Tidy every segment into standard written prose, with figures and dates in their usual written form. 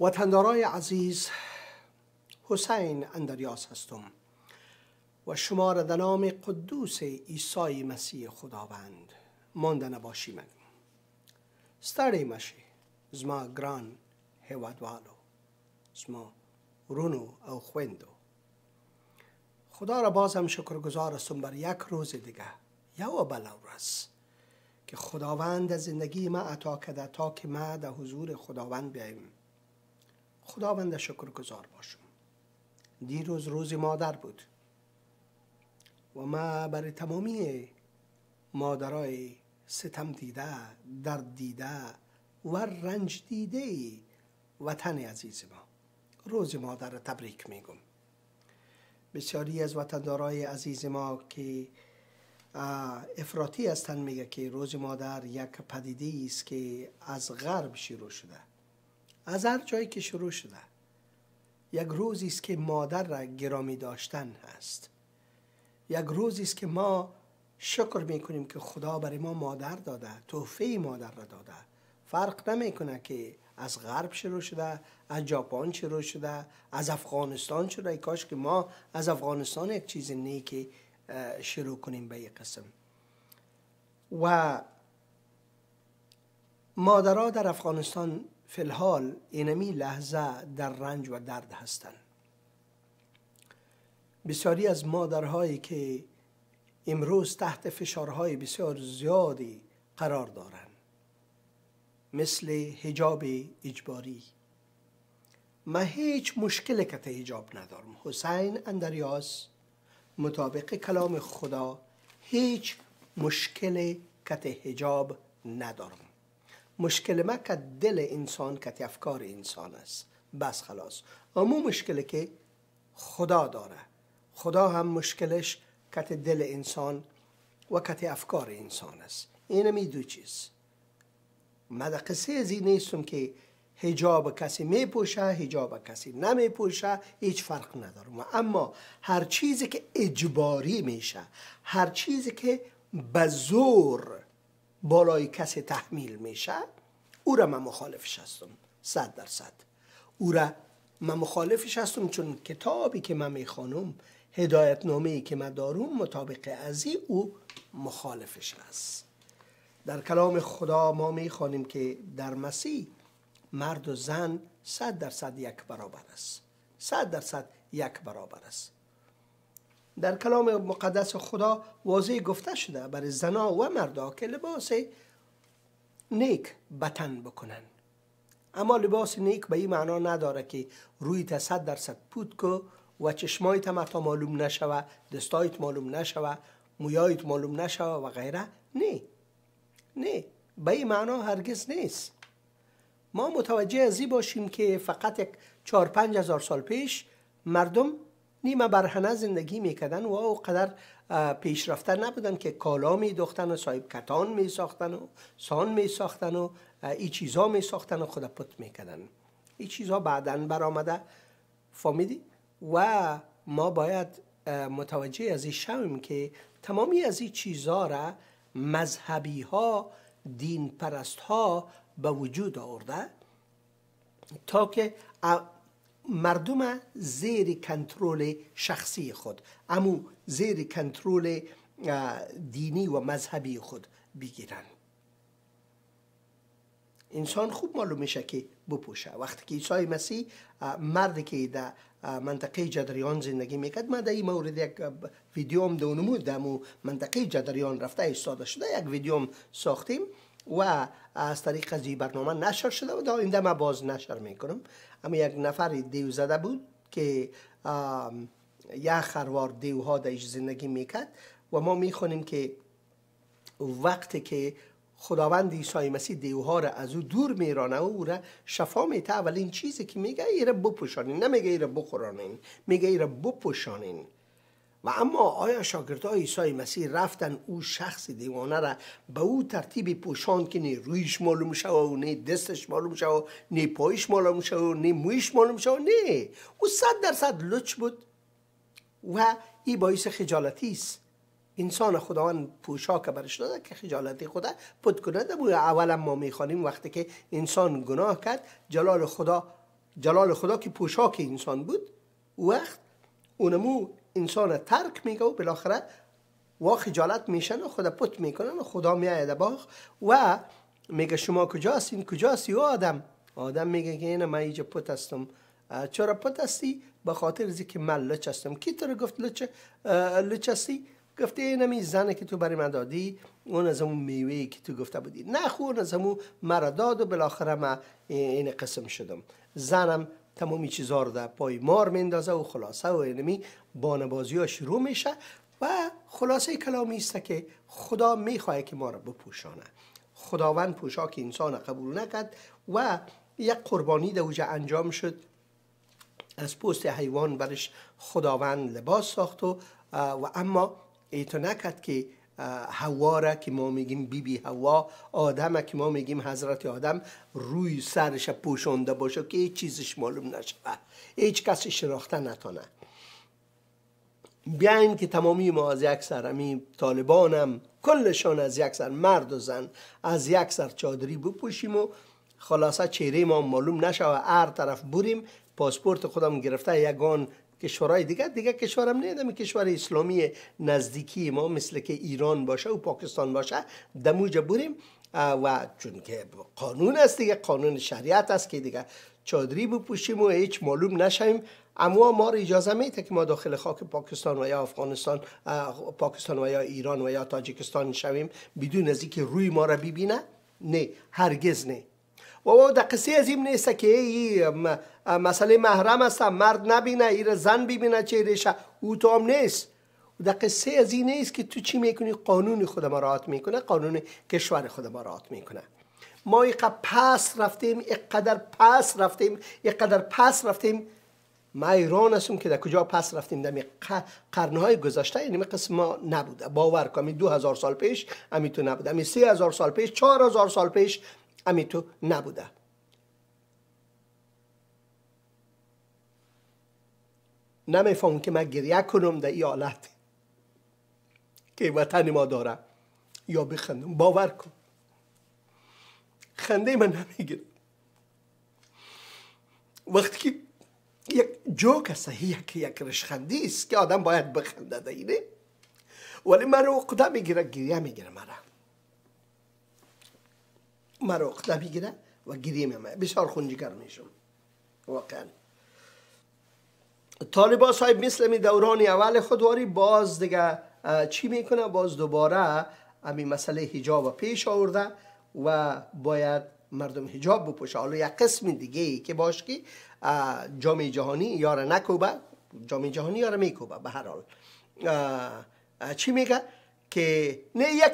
وطندارای عزیز، حسین اندریاس هستم و شما را در نام قدوس عیسی مسیح خداوند مانده نباشیم. ستړی مشي زما ګران هیوادوالو، زما ورونو او خویندو، خدا را باز هم شکرگزار هستم بر یک روز دیگه، یو بله ورځ که خداوند از زندگی ما عطا کرده تا که ما در حضور خداوند بیاییم. خداوند شکرگزار باشم. دیروز روز مادر بود و ما برای تمامی مادرای ستم دیده، درد دیده و رنج دیده وطن عزیز ما روز مادر را تبریک میگم. بسیاری از وطندارای عزیز ما که افراطی هستند میگه که روز مادر یک پدیده است که از غرب شروع شده، از هر جایی که شروع شده. یک روزی است که مادر را گرامی داشتن هست. یک روزی است که ما شکر میکنیم که خدا برای ما مادر داده، تحفه مادر را داده. فرق نمیکنه که از غرب شروع شده، از ژاپن شروع شده، از افغانستان شده. ای کاش که ما از افغانستان یک چیز نیکی شروع کنیم به یک قسم. و مادرها در افغانستان فی الحال اینمی لحظه در رنج و درد هستند. بسیاری از مادرهایی که امروز تحت فشارهای بسیار زیادی قرار دارند، مثل حجاب اجباری. من هیچ مشکلی که حجاب ندارم. حسین اندریاس مطابق کلام خدا هیچ مشکلی که حجاب ندارم. مشکل ما که دل انسان که افکار انسان است، بس خلاص. اما مشکلی که خدا داره، خدا هم مشکلش که دل انسان و که افکار انسان است. اینمی دو چیز. من در قصه از این نیستم که حجاب کسی می پوشه، حجاب کسی نمی پوشه، هیچ فرق ندارم. اما هر چیزی که اجباری میشه، هر چیزی که به زور بالای کسی تحمیل میشه، او را من مخالفش هستم. 100%. او را من مخالفش هستم، چون کتابی که من میخوانم، هدایت نامه‌ای که من دارم، مطابق ازی او مخالفش هست. در کلام خدا ما میخوانیم که در مسیح مرد و زن 100% یک برابر است. 100% یک برابر است. در کلام مقدس خدا واضح گفته شده برای زنا و مردا که لباس نیک به تن بکنن. اما لباس نیک به این معنا نداره که رویت 100% پود کو و چشمایت هم حتی معلوم نشوه، دستایت معلوم نشوه، مویایت معلوم نشوه و غیره. نه، به این معنا هرگز نیست. ما متوجه ازی باشیم که فقط 4-5 هزار سال پیش مردم نیمه برهنه زندگی میکردن و او قدر پیشرفته نبودن که کالا میدوختن و صاحب کتان میساختن و سان میساختن و این چیزها میساختن و خدا پت میکردن. این چیزها بعداً برآمده، فهمیدی؟ و ما باید متوجه ازی شویم که تمامی از این چیزها را مذهبی ها، دین پرست ها به وجود آورده تا که مردم زیر کنترل شخصی خود، امو زیر کنترل دینی و مذهبی خود بگیرن. انسان خوب معلوم میشه که بپوشه. وقتی که عیسی مسیح مردی که در منطقه جدریان زندگی میکرد، من در این مورد یک ویدیوم دونمود در منطقه جدریان رفته ایستاده شده، یک ویدیوم ساختیم و از طریق از این برنامه نشر شده و در آینده من باز نشر میکنم. اما یک نفر دیو زده بود که یک خروار دیوها درش زندگی میکرد و ما میخونیم که وقتی که خداوند عیسی مسیح دیوها را از او دور میرانه و او را شفا میته، اولین چیزی که میگه ایره بپوشانین، نمیگه ایره بخورانین، میگه ایره بپوشانین. و اما آیا شاگردای عیسی مسیح رفتن او شخص دیوانه را به او ترتیب پوشاند که نه رویش معلوم شد و نه دستش معلوم شد و نه پایش معلوم شد و نه مویش معلوم شد؟ نه، او 100% لچ بود و این باعث خجالتی است. انسان خداوند پوشاک برش داده که خجالتی خدا پد کنه. اول ما میخوانیم وقتی که انسان گناه کرد، جلال خدا جلال خدا که پوشاک انسان بود، وقت اونمو انسان ترک میگه و بالاخره و خجالت میشن و خدا پت میکنن و خدا میاید باغ و میگه شما کجاست؟ این کجاست؟ و آدم میگه که اینه من اینجا پت هستم. چرا پت هستی؟ به خاطر از که من لچ هستم. کی تو رو گفت لچ هستی؟ گفته اینمی زنه که تو برای من دادی، اون از همون میوهی که تو گفته بودی. نه خون از همون مرا داد و بالاخره من این قسم شدم. زنم تمامی چیزها رو در پای مار میندازه و خلاصه و اینمی بانبازی ها شروع میشه و خلاصه کلامی است که خدا میخواه که ما رو بپوشانه. خداوند پوشاک انسان قبول نکرد و یک قربانی در اوجه انجام شد. از پوست حیوان برش خداوند لباس ساخت و اما ایتو نکرد که حوا را که ما میگیم بی حوا، آدم که ما میگیم حضرت آدم، روی سرش پوشونده باشه که هیچ چیزش معلوم نشه، هیچ کسی شناخته نتونه. بیاین که تمامی ما از یک سر، همین طالبانم کلشان از یک سر، مرد و زن از یک سر چادری بپوشیم و خلاصه چهره ما معلوم نشه و هر طرف بریم. پاسپورت خودم گرفته یگان کشورهای دیگه کشورم نیدم، کشور اسلامی نزدیکی ما مثل که ایران باشه و پاکستان باشه دموجه بریم و چون که قانون است دیگه، قانون شریعت است که دیگه چادری بپوشیم و هیچ معلوم نشیم. اما ما رو اجازه میده که ما داخل خاک پاکستان و یا افغانستان، پاکستان و یا ایران و یا تاجیکستان شویم بدون از اینکه روی ما را ببینه؟ نه، هرگز نه. و در قصه از این نیست که این مسئله محرم است، مرد نبینه، این زن ببینه چهرهش، او تو هم نیست. در قصه از این نیست که تو چی میکنی؟ قانون خود ما رعایت میکنه، قانون کشور خود ما رعایت میکنه. ما اینقدر پس رفتیم، اینقدر پس رفتیم. ما ایران هستم که در کجا پس رفتیم؟ در قرنهای گذشته این قسم ما نبوده. باور کنم 2000 سال پیش امی تو نبوده، امی 3000 سال پیش، 4000 سال پیش امی تو نبوده. نمیفهمم که من گریه کنم در این حالت که وطن ما داره یا بخندم. باور کن خنده من نمیگیره. وقتی که یک جوک است، یک رشخندی است که آدم باید بخنده دینه، ولی من رو عقده میگیره، گریه میگیره، من رو عقده میگیره و گریه میگیره، بسیار خونجگر میشم واقعا. طالبان صاحب مثل می دوران اول خودواری باز دیگه چی میکنه؟ باز دوباره همین مسئله حجاب پیش آورده و باید مردم حجاب بپوشه. حالا یک قسم دیگه که باش که جامعه جهانی یاره نکوبه، جامعه جهانی یاره میکوبه. به هر حال چی میگه؟ که نه، یک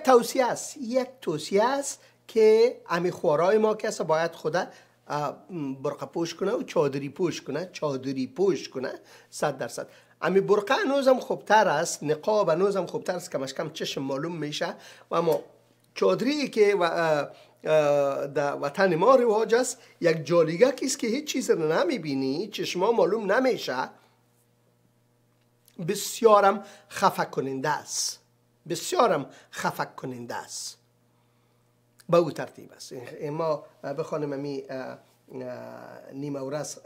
توصیه است که امی خوارای ما کسی باید خدا برقه پوش کنه و چادری پوش کنه 100%. امی برقه هنوزم خوبتر است، نقاب هنوزم خوبتر است، کمش کم چشم معلوم میشه. و اما چادری که در وطن ما رواج است، یک جالیگه کیست که هیچ چیز رو نمیبینی، چشما معلوم نمیشه، بسیارم خفه کننده است. به او ترتیب است. ما بخوانم امی نیمه ورس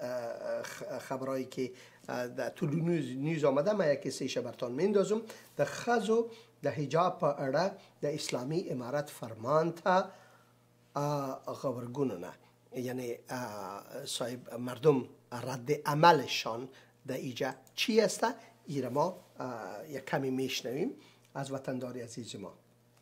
خبرهایی که در طول نیوز آمده، من یک کیسه برتان میندازم. در خزو در حجاب په اړه د اسلامی امارت فرمان ته خبرگونه، یعنی صاحب مردم رد عملشان در ایجا چی است؟ ایره ما یک کمی میشنویم از وطنداری عزیز ما.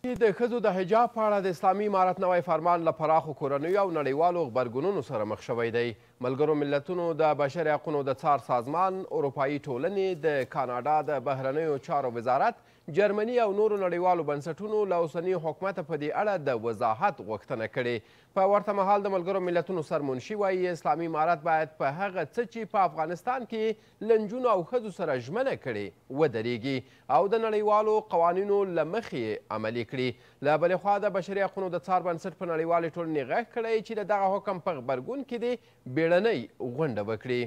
د ښځو د حجاب په اړه د اسلامي امارت نوی فرمان له پراخو کورنیو او نړیوالو غبرګونونو سره مخ شوی دی. ملګرو ملتونو د بشري حقونو د څار سازمان، اروپایي ټولنې، د کاناډا د بهرنیو چارو وزارت، جرمني او نورو نړیوالو بنسټونو له اوسني حکومته په دې اړه د وضاحت غوښتنه کړې. په ورته مهال د ملګرو ملتونو سرمنشي وایي اسلامي امارت باید په هغه څه چې په افغانستان کې له نجونو او ښځو سره ژمنه کړې ودرېږي او د نړیوالو قوانینو له مخې عملي کړي. له بلې خوا د بشري حقونو د څار بنسټ په نړیوالې ټولنې غږ کړی چې د دغه حکم په غبرګون کې دې بیړنۍ غونډه وکړي.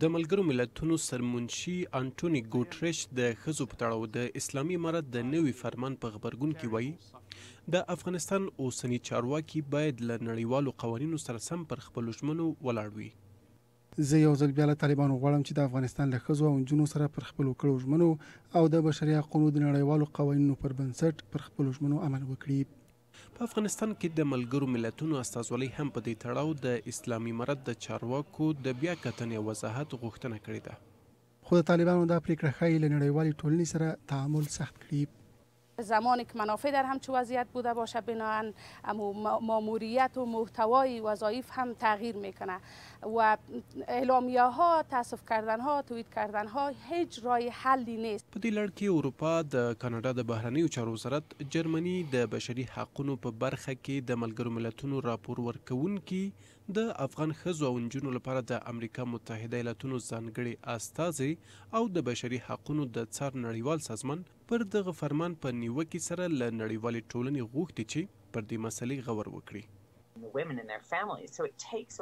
د ملګرو ملتونو سرمنشي انټوني ګوټریش د ښځو په تړاو د اسلامي امارت د نوي فرمان په غبرګون کې وایي د افغانستان اوسني چارواکي باید له نړیوالو قوانینو سره سم پر خپلو ژمنو ولاړ وي. زه یو ځل بیا له طالبانو غواړم چې د افغانستان له ښځو او نجونو سره پر خپلو کړو ژمنو او د بشري حقونو د نړیوالو قوانینو پر بنسټ پر خپلو ژمنو عمل وکړي. په افغانستان کې د ملګرو ملتونو استازولۍ هم په دې تړاو د اسلامي امارت د چارواکو د بیا کتنې وضاحت غوښتنه کړې ده. خو د طالبانو دا پریکړه ښایي له نړیوالې ټولنې سره تعامل سخت کړي. زمانی که منافع در همچون وضعیت بوده باشه بناهن ماموریت و محتوای وظایف هم تغییر میکنه و اعلامیه ها، تاسف کردن ها، توییت کردن ها هیچ راه حلی نیست. په دې لړ کې اروپا، د کاناډا د بهرنیو چارو وزارت، جرمني د بشري حقونو په برخه کې د ملګرو ملتونو راپور ورکوونکي د افغان ښځو او نجونو لپاره د امریکا متحده ایالاتونو ځانګړي استازي او د بشري حقونو د څار نړیوال سازمان پر دغه فرمان په نیوکې سره له نړیوالې ټولنې غوښتي چې پر دې مسلې غور وکړي.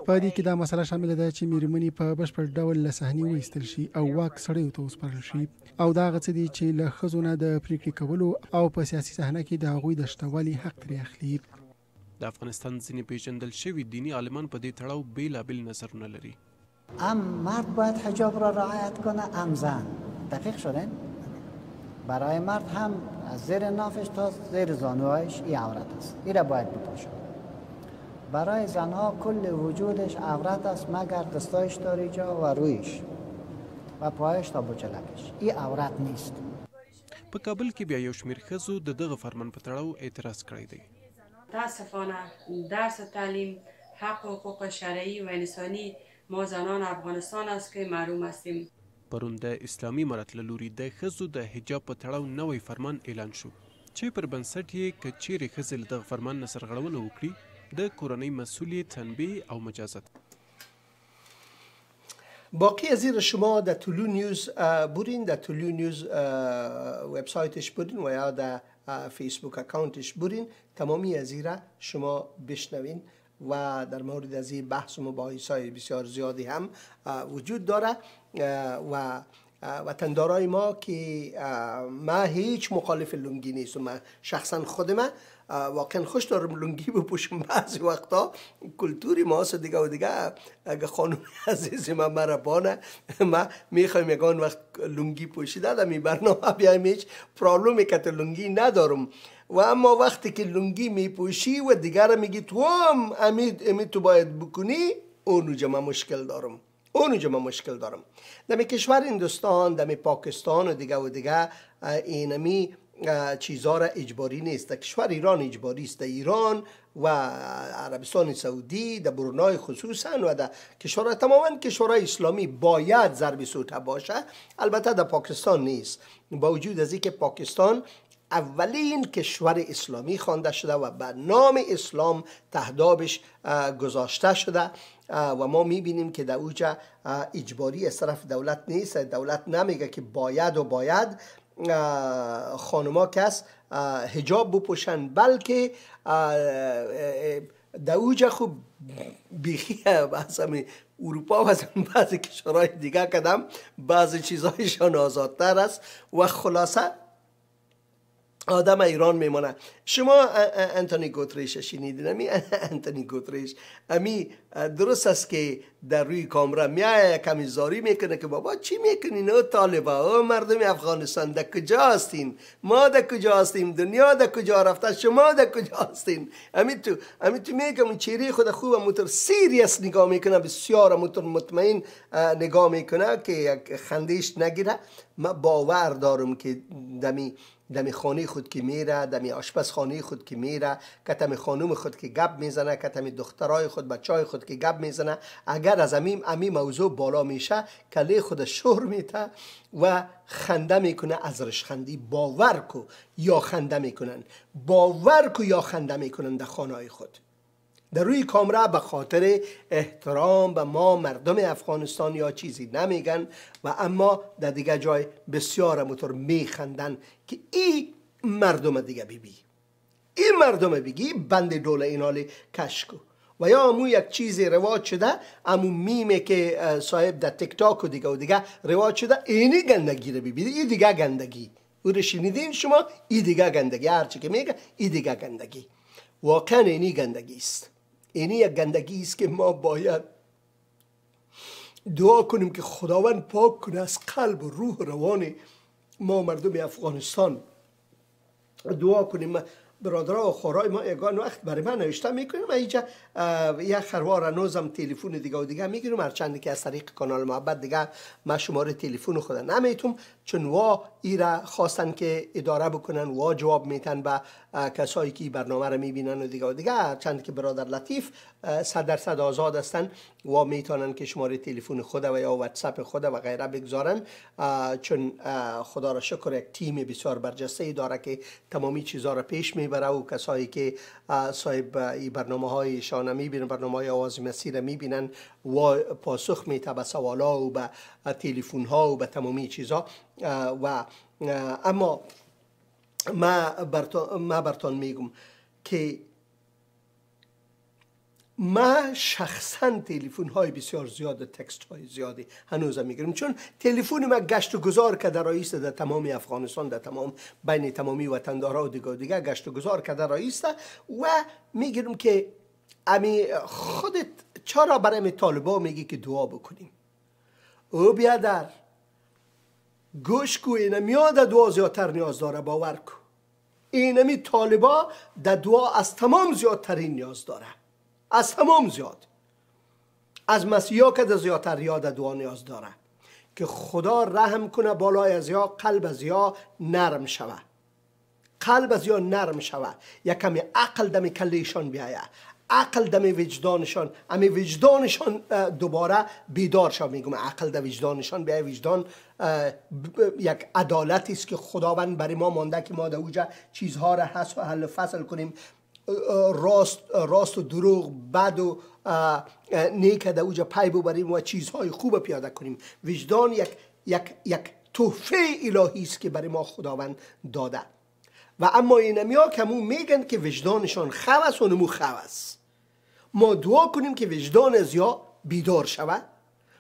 په دې کې دا مسله شامله ده چې میرمنې په بشپړ ډول له صحنې وایستل شي او واک سړیو ته وسپارل شي او دا هغه څه دي چې له ښځو نه د پریکړې کولو او په سیاسي صحنه کې د هغوی د شته والي حق ترې اخلي. د افغانستان ځینې پیژندل شوي دینی عالمان په دې تړاو بیلابیل نظرونه لري. هم مرد باید حجاب را رعایت کنه هم زن. دقیق شدن؟ برای مرد هم از زیر نافش تا زیر زانوهایش این عورت است. این را باید بپوشه. برای زنها کل وجودش عورت است مگر دستایش تا اینجا و رویش و پایش تا بچلکش. این عورت نیست. په کابل کې بیا یو شمېر ښځو د دغه فرمان په تړاو اعتراض کړی دی. متاسفانه درس و تعلیم حق و حقوق شرعی و انسانی ما زنان افغانستان است که محروم هستیم. پرون د اسلامي امارت له لوري د ښځو د حجاب په تړاو نوی فرمان اعلان شو چې پر بنسټ یې که چیرې ښځې له دغه فرمان نه سرغړونه وکړي د کورنۍ مسئول تنبیه او مجازات. باقی از این شما در طلوع نیوز برین، در طلوع نیوز وبسایتش برین و یا در فیسبوک اکانتش برین، تمامی از این شما بشنوین و در مورد از این بحث و مباحث‌های بسیار زیادی هم وجود داره و وطندارای ما که ما هیچ مخالف لنگی نیست و من شخصا خودم واقعا خوش دارم لنگی بپوشم. بعضی وقتا کلتوری ماست دیگه و دیگه اگه خانم عزیز من مربانه ما میخوایم یکان وقت لنگی پوشیده در می برنامه بیایم هیچ پرابلمی که لنگی ندارم و اما وقتی که لنگی میپوشی و دیگر میگی تو هم امید تو باید بکنی اونجا من مشکل دارم. دمی کشور هندوستان، دمی پاکستان و دیگه اینمی چیزها را اجباری نیست. در کشور ایران اجباری است. در ایران و عربستان سعودی، در برونای خصوصا و در کشورهای تماما کشورهای اسلامی باید ضرب سوته باشه. البته در پاکستان نیست، با وجود از اینکه پاکستان اولین کشور اسلامی خوانده شده و به نام اسلام تهدابش گذاشته شده و ما میبینیم که در اوجا اجباری از طرف دولت نیست. دولت نمیگه که باید خانما کس حجاب بپوشن، بلکه در اوجا خوب بیخی از اروپا و از بعضی کشورهای دیگه کدام بعضی چیزهایشان آزادتر است و خلاصه آدم ایران میمانه. شما انتونی گوتریش شنیدین؟ انتونی گوتریش امی درست است که در روی کامرا میای کمی زاری میکنه که بابا چی میکنین او طالبا او مردم افغانستان در کجا هستین؟ ما در کجا هستیم؟ دنیا در کجا رفته؟ شما در کجا هستین؟ امی تو میگم چهره خود خوب متر سیریس نگاه میکنه، بسیار مطمئن نگاه میکنه که خندیش نگیره. من باور دارم که دمی خانه خود که میره، دمی آشپزخانه خود که میره، کتم خانوم خود که گپ میزنه، کتم دخترای خود بچهای خود که گپ میزنه، اگر از امی موضوع بالا میشه کله خود شهر میته و خنده میکنه از رشخندی. باور کو یا خنده میکنن در خانه خود. در روی کامرا به خاطر احترام به ما مردم افغانستان یا چیزی نمیگن و اما در دیگه جای بسیار مطور میخندن که این مردم دیگه بی این مردم بگی بند دوله اینالی کشکو و یا امو یک چیز رواج شده، امو میمه که صاحب در تیک تاک و دیگه رواج شده، اینی گندگی رو ببینید. این دیگه گندگی، او رو شنیدین شما؟ این دیگه گندگی، هرچی که میگه این دیگه گندگی. واقعا اینی گندگی است. اینی یک گندگی است که ما باید دعا کنیم که خداوند پاک کنه از قلب و روح و روان ما مردم افغانستان. دعا کنیم. برادرها و خورای ما یگان وقت برای من نوشته میکنیم، من اینجا یک خروار نوزم تلفن دیگه و دیگه میگیرم، هرچند که از طریق کانال محبت دیگه من شماره تلفن خود نمیتونم، چون وا ایرا خواستن که اداره بکنن، وا جواب میتن به کسایی که برنامه رو میبینن و دیگه چند که برادر لطیف 100% آزاد هستن و میتونن که شماره تلفن خود و یا واتساپ خود و غیره بگذارن، چون خدا را شکر یک تیم بسیار برجسته داره که تمامی چیزها را پیش میبره و کسایی که صاحب این برنامه های شانه میبینن، برنامه های آواز مسیر میبینن و پاسخ میته به سوالا و به تلفن ها و به تمامی چیزها. و اما ما برتان میگم که ما شخصا تلفن های بسیار زیاد، تکست های زیادی هنوز میگیرم، چون تلفن ما گشت و گذار کرده رئیس در تمام افغانستان، در تمام بین تمامی وطندارا و دیگه گشت و گذار کرده رئیس و میگیرم که امی خودت چرا برای طالبا میگی که دعا بکنیم؟ او بیادر گوش کو، اینمی در دعا زیادتر نیاز داره، باور کو. اینمی طالبا در دعا از تمام زیادترین نیاز داره، از تمام زیاد، از مسیحا که در زیادتر یاد دعا نیاز داره که خدا رحم کنه بالای از یا قلب از یا نرم شوه، قلب از یا نرم شوه، یکمی عقل دم کلیشان بیایه، عقل دم وجدانشان، امی وجدانشان دوباره بیدار شد. میگم عقل دم وجدانشان بیایه. وجدان یک عدالتی است که خداوند برای ما مانده که ما در اوجا چیزها را حل و فصل کنیم، راست و دروغ، بد و نیک در اوجا پی ببریم و چیزهای خوب پیاده کنیم. وجدان یک تحفه الهی است که برای ما خداوند داده. و اما اینمیا که همون میگن که وجدانشان خوست و نمو خوست. ما دعا کنیم که وجدان از یا بیدار شوه،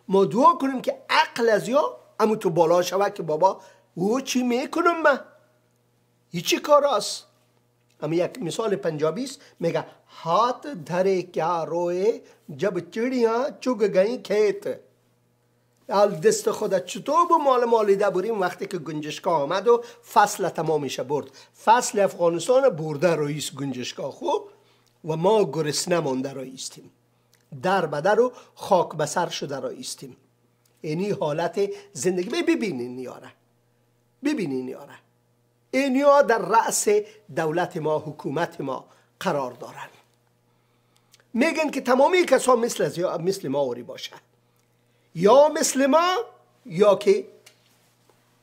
ما دعا کنیم که عقل از یا امو تو بالا شوه که بابا او چی میکنم من، این چی کار است. اما یک مثال پنجابی است، میگه هات دھرے کیا روئے جب چڑیاں چگ گئیں کھیت. دست خودت چطور با مالیده بریم وقتی که گنجشگاه آمد و فصل تمامیشه برد. فصل افغانستان برده رئیس گنجشگاه خوب و ما گرسنه مانده رئیستیم، در بدر و خاک بسر شده رئیستیم. اینی حالت زندگی. ببینین یاره، ببینین یاره، اینیا در رأس دولت ما، حکومت ما قرار دارن. میگن که تمامی کسا مثل ما اوری باشه، یا مثل ما یا که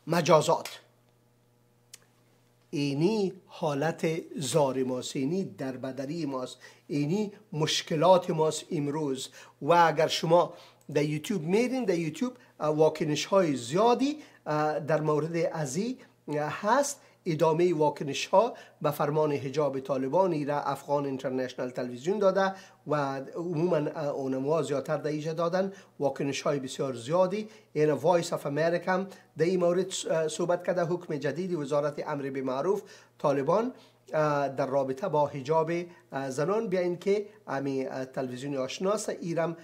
مجازات. اینی حالت زار ماست، اینی دربدری ماست، اینی مشکلات ماست امروز. و اگر شما در یوتیوب میرین، در یوتیوب واکنش های زیادی در مورد ازی هست. ادامه واکنش ها به فرمان حجاب طالبانی را افغان اینترنشنال تلویزیون داده و عموما اونموا زیادتر در ایجا دادن واکنش های بسیار زیادی. این وایس اف امریکا هم در این مورد صحبت کرده. حکم جدید وزارت امر به معروف طالبان در رابطه با حجاب زنان. بیاین که امی تلویزیون آشناس ایرم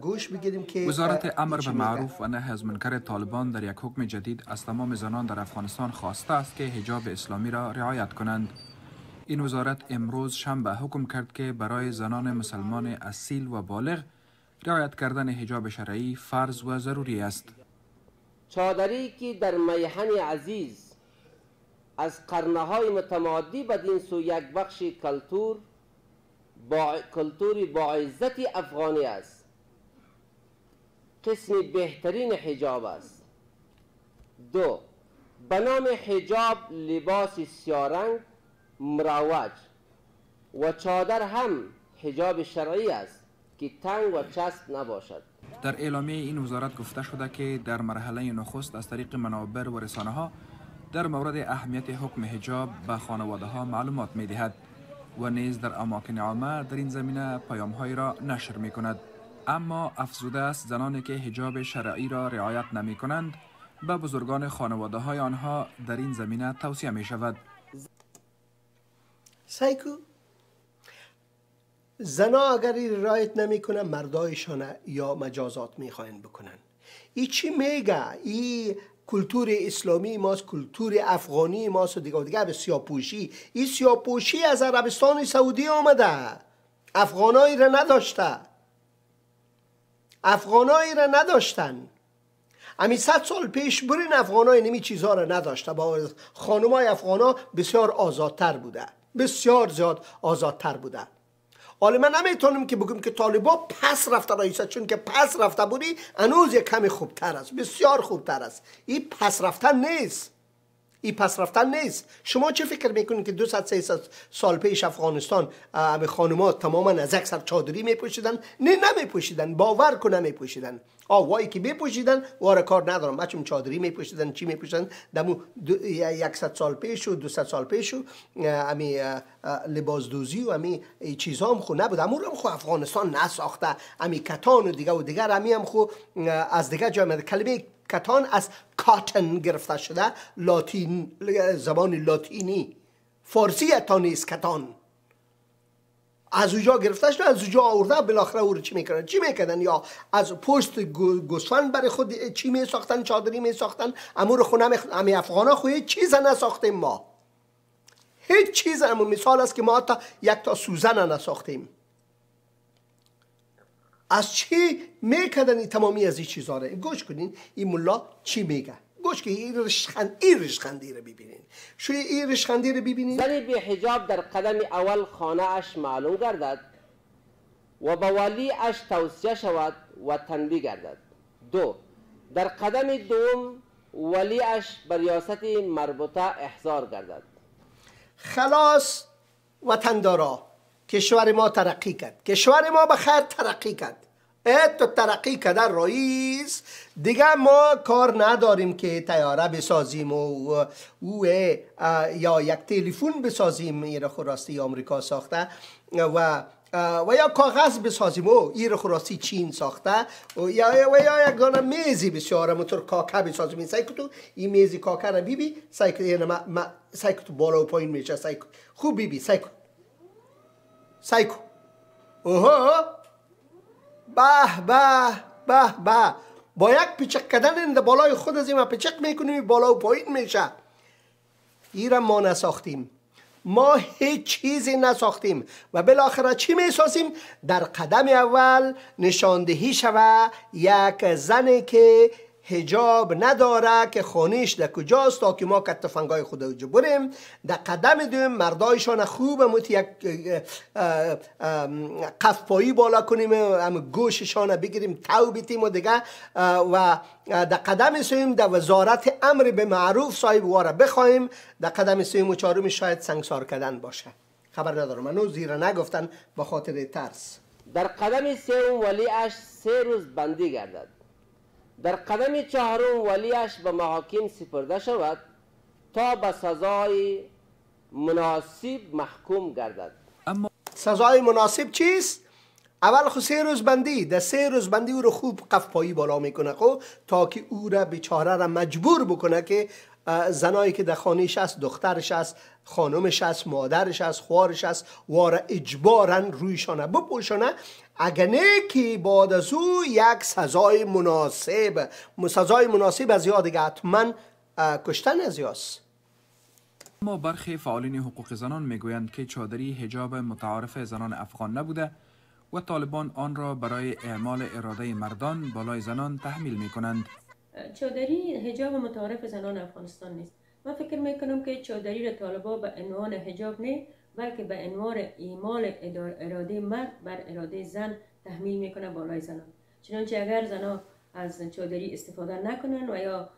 گوش بگیریم که وزارت امر به معروف و نهی از منکر طالبان در یک حکم جدید از تمام زنان در افغانستان خواسته است که حجاب اسلامی را رعایت کنند. این وزارت امروز شنبه حکم کرد که برای زنان مسلمان اصیل و بالغ رعایت کردن حجاب شرعی فرض و ضروری است. چادری که در میهن عزیز از قرنهای متمادی بدین سو یک بخش کلتوری با عزت افغانی است. قسم بهترین حجاب است. 2. به نام حجاب لباس سیارنگ مروج و چادر هم حجاب شرعی است که تنگ و چسب نباشد. در اعلامیه این وزارت گفته شده که در مرحله نخست از طریق منابر و رسانه ها در مورد اهمیت حکم حجاب به خانواده ها معلومات می دهد. و نیز در اماکن عامه در این زمینه پیام‌های را نشر می‌کند. اما افزوده است زنانی که حجاب شرعی را رعایت نمی‌کنند به بزرگان خانواده‌های آنها در این زمینه توصیه می‌شود. سایکو زنا اگر این رعایت نمی‌کنن مردایشان یا مجازات می‌خواهند بکنن. ای چی میگه؟ ای کلتور اسلامی ماست، کلتور افغانی ماست و دیگه به سیاپوشی. این سیاپوشی از عربستان سعودی آمده، افغانایی را نداشته، افغانایی را نداشتن. امی 100 سال پیش برین افغانای نمی چیزها را نداشته. با خانمای افغانا بسیار آزادتر بوده، بسیار زیاد آزادتر بوده. حالا من نمیتونم که بگم که طالبا پس رفته رئیسه، چون که پس رفته بودی هنوز یک کمی خوبتر است، بسیار خوبتر است. این پس رفتن نیست، این پس رفتن نیست. شما چه فکر میکنید که 200-300 سال پیش افغانستان خانمات تماما از یک سر چادری میپوشیدن؟ نه نمیپوشیدن، باور کن نمیپوشیدن. وایی که بپوشیدن واره کار ندارم، بچم چادری میپوشیدن، چی میپوشیدن. دمو 100 سال پیش و 200 سال پیش و امی لباس دوزی و امی چیزا هم خو نبود. امور هم خو افغانستان نساخته. امی کتان و دیگر امی هم خو از دیگه جای مده. کلمه کتان از کاتن گرفته شده، لاتین، زبان لاتینی، فارسی تا نیست. کتان از اونجا گرفته شده، از اونجا آورده، بالاخره او رو چی میکنن؟ چی میکردن؟ یا از پشت گوسفند برای خود چی میساختن؟ چادری میساختن. امور خو امی افغانا خو هیچ چیز نساختیم ما، هیچ چیز. اما مثال است که ما حتی یک تا سوزن نساختیم. از چی میکردن این تمامی از این چیزها را؟ گوش کنین این ملا چی میگه. گوش که این رشخندی رو ببینین. شو این رشخندی رو ببینین. زنی بی حجاب در قدم اول خانه اش معلوم گردد و به والی اش توصیه شود و تنبیه گردد. 2. در قدم دوم ولی اش به ریاست مربوطه احضار گردد. خلاص وطندارا، کشور ما ترقی کرد، کشور ما به خیر ترقی کرد. تو ترقی کرده رئیس، دیگه ما کار نداریم که طیاره بسازیم و یا یک تلفن بسازیم. این خوراستی آمریکا ساخته و یا کاغذ بسازیم و این خوراستی چین ساخته و یا یک دانه میزی بسیار موتور کاکا بسازیم. سایکو این میزی کاکا را بیبی، سایکو بالا و پایین میشه. خوب بیبی سایکو. اوه به به به به، با یک پیچک کردن این بالای خود از این پیچک میکنیم بالا و پایین میشه. ایران ما نساختیم، ما هیچ چیزی نساختیم و بالاخره چی میسازیم؟ در قدم اول نشاندهی شوه یک زنی که حجاب نداره که خانهش در کجاست تا که ما که تفنگای خود رو بریم. در قدم دوم مردایشان خوب یک قفپایی بالا کنیم، هم گوششان بگیریم، تو بیتیم و دیگه. و در قدم سوم در وزارت امر به معروف صاحب واره بخوایم. در قدم سوم و چهارم شاید سنگسار کردن باشه، خبر ندارم، منو زیرا نگفتن به خاطر ترس. در قدم سوم ولیش 3 روز بندی گردد. در قدم چهارم ولیش به محاکم سپرده شود تا به سزای مناسب محکوم گردد. اما سزای مناسب چیست؟ اول خو 3 روز بندی، در 3 روز بندی او رو خوب قفپایی بالا میکنه خب، تا که او را بیچاره را مجبور بکنه که زنایی که در خانهش است، دخترش است، خانمش است، مادرش است، خوارش است، واره اجبارا رویشانه بپوشانه. اگر نه که بعد از او یک سزای مناسب از یاد دیگه حتما کشتن از یاست. اما برخی فعالین حقوق زنان میگویند که چادری حجاب متعارف زنان افغان نبوده و طالبان آن را برای اعمال اراده مردان بالای زنان تحمیل میکنند. چادری حجاب متعارف زنان افغانستان نیست. من فکر میکنم که چادری را طالبان به عنوان حجاب نه، بلکه به عنوان اعمال اراده مرد بر اراده زن تحمیل میکنه بالای زنان. چنانچه اگر زنان از چادری استفاده نکنن و یا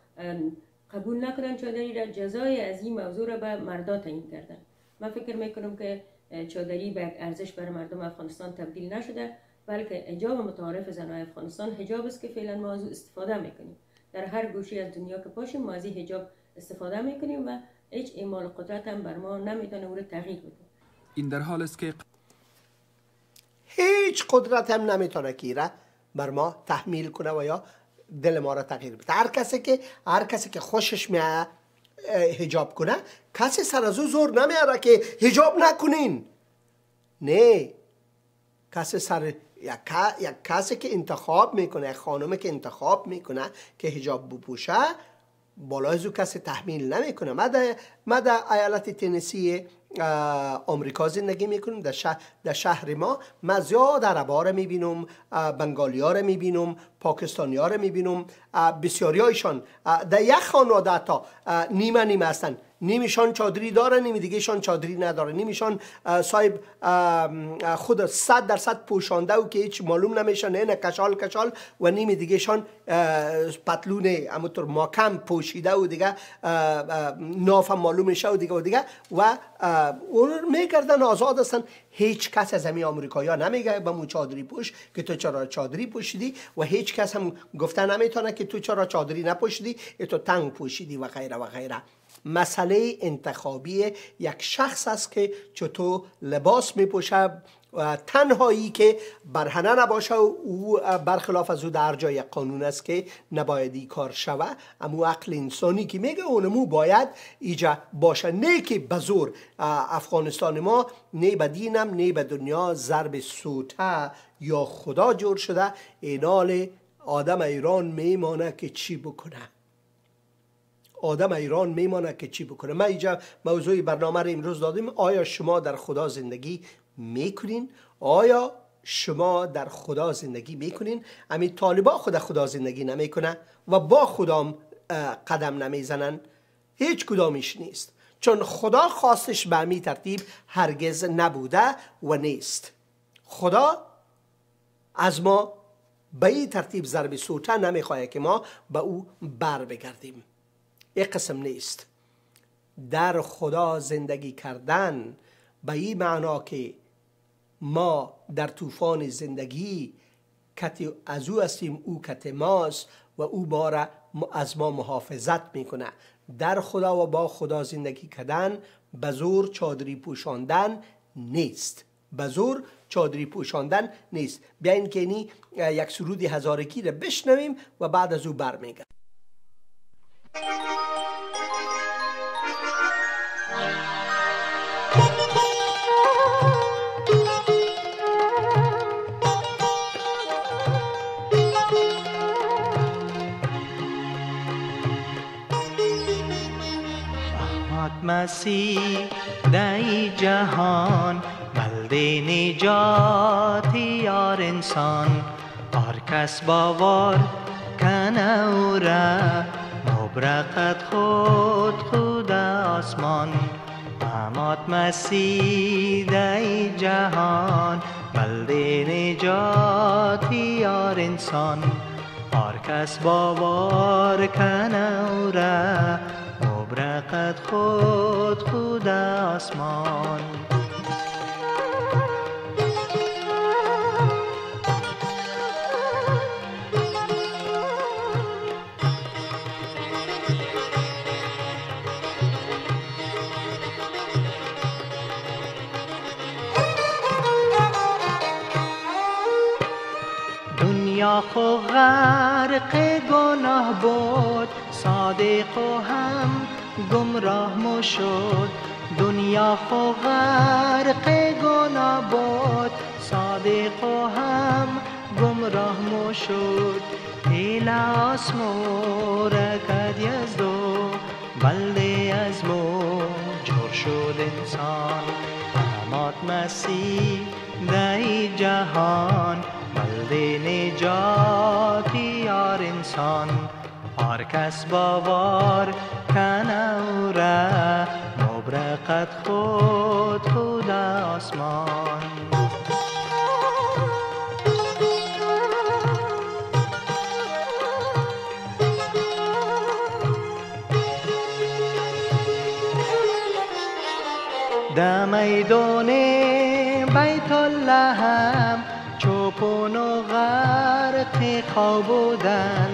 قبول نکنن چادری را، جزای از این موضوع را به مردا تعیین کردن. من فکر میکنم که چادری به یک ارزش برای مردم افغانستان تبدیل نشده، بلکه حجاب متعارف زنان افغانستان حجاب است که فعلا ما از استفاده میکنیم. در هر گوشه از دنیا که باشیم ما از حجاب استفاده میکنیم و هیچ اعمال قدرت هم بر ما نمیتونه او رو تغییر بده. این در حال است که هیچ قدرت هم نمیتونه که را بر ما تحمیل کنه و یا دل ما را تغییر بده. هر کسی که خوشش میاد حجاب کنه، کسی سر از او زور نمیاره که حجاب نکنین. نه، یک کسی که انتخاب میکنه، یک خانم که انتخاب میکنه که حجاب بپوشه، بالای از او کسی تحمیل نمیکنه. ما در ایالت تنسی آمریکا زندگی میکنم. در شهر ما زیاد عربا رو میبینم، بنگالی ها رو میبینم، پاکستانی ها رو میبینم. بسیاری هایشان در یک خانواده تا نیمه هستن. نیمیشان چادری داره، نیمی دیگهشان چادری نداره. نیمیشان صاحب خود 100% پوشانده و که هیچ معلوم نمیشه، نه کشال و نیمی دیگهشان پتلون همونطور محکم پوشیده و دیگه ناف معلوم میشه و دیگه و اون میگردن آزاد هستن. هیچ کس از همین آمریکایی‌ها نمیگه به مو چادری پوش که تو چرا چادری پوشیدی و هیچ کس هم گفته نمیتونه که تو چرا چادری نپوشیدی، تو تنگ پوشیدی و غیره و غیره. مسئله انتخابی یک شخص است که چطور لباس میپوشه، تنهایی که برهنه نباشه و او برخلاف از او در جای قانون است که نباید کار شوه. اما عقل انسانی که میگه اونمو باید ایجا باشه، نه که بزور. افغانستان ما نه به دینم نه به دنیا ضرب سوته یا خدا جور شده. اینال آدم ایران میمانه که چی بکنه. ما اینجا موضوع برنامه رو امروز دادیم. آیا شما در خدا زندگی میکنین؟ آیا شما در خدا زندگی میکنین؟ همین طالبا خدا زندگی نمیکنه و با خدا قدم نمیزنن. هیچ کدامش نیست، چون خدا خواستش به همین ترتیب هرگز نبوده و نیست. خدا از ما به این ترتیب ضرب سوته نمیخواه که ما به او بر بگردیم. یک قسم نیست. در خدا زندگی کردن به این معنا که ما در طوفان زندگی کت از او هستیم، او کت ماست و او ما را از ما محافظت میکنه. در خدا و با خدا زندگی کردن به زور چادری پوشاندن نیست. بیاین که یک سرود هزارکی را بشنویم و بعد از او برمیگردیم. مسیح دای جهان بلد نجات یار انسان، هر کس باور کنه او را مبرقت خود آسمان. محمد مسیح دای جهان بلد نجات یار انسان، هر کس باور کنه او را مبرقت خود آسمان. دنیا خو غرق گناه بود، صادق و هم گمراه مو شد. دنیا خو غرق گناه بود، صادق و هم گمراه مو شد. ایلاس مو رکد یزدو بلده از مو جور شد انسان. محمد مسیح دای جهان بلده نجات یار انسان، هر کس باور کنه او را مبرقت خود آسمان. در میدان بیت الله هم چوپون و غرق خواب بودن.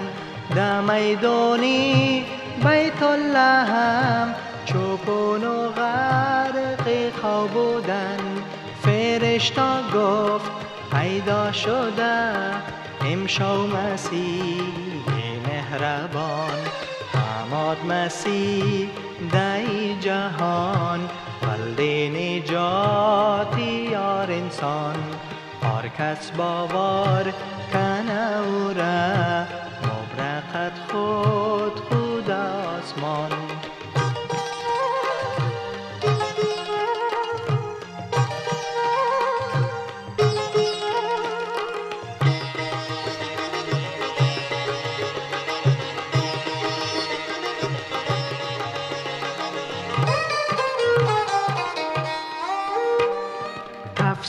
در میدانی بیت الله هم چوپون و غرق خواب بودن. فرشته گفت پیدا شده امشو مسیح مهربان آمد مسیح در جهان ولد نجات یار انسان هر کس باور کنه او را مبرکت خود آسمان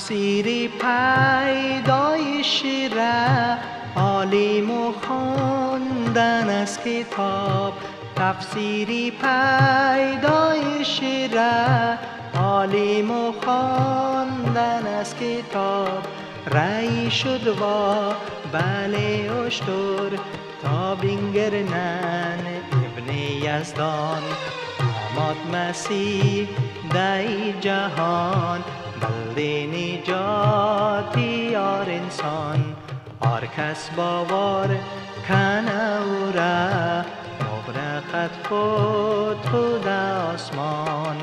تفسیر پیدایش را عالم و خواندن از کتاب تفسیر پیدایش را عالم و خواندن از کتاب رای شد و بله اشتر تا بینگرنن ابن یزدان آمد مسیح در جهان بلد نجات یار انسان هر کس باور کنه او را مبرکت خود آسمان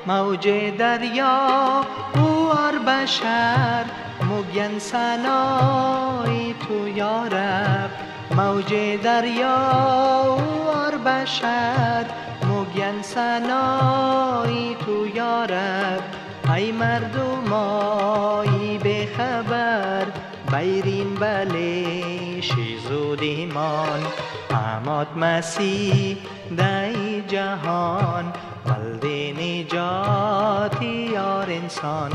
موج دریا او هر بشر مگین سنای تو یارب موج دریا و هر بشر مگین سنای تو یارب ای مردمای بخبر بیرین بله شیزود ایمان آمد مسیح در جهان ولد نجات یار انسان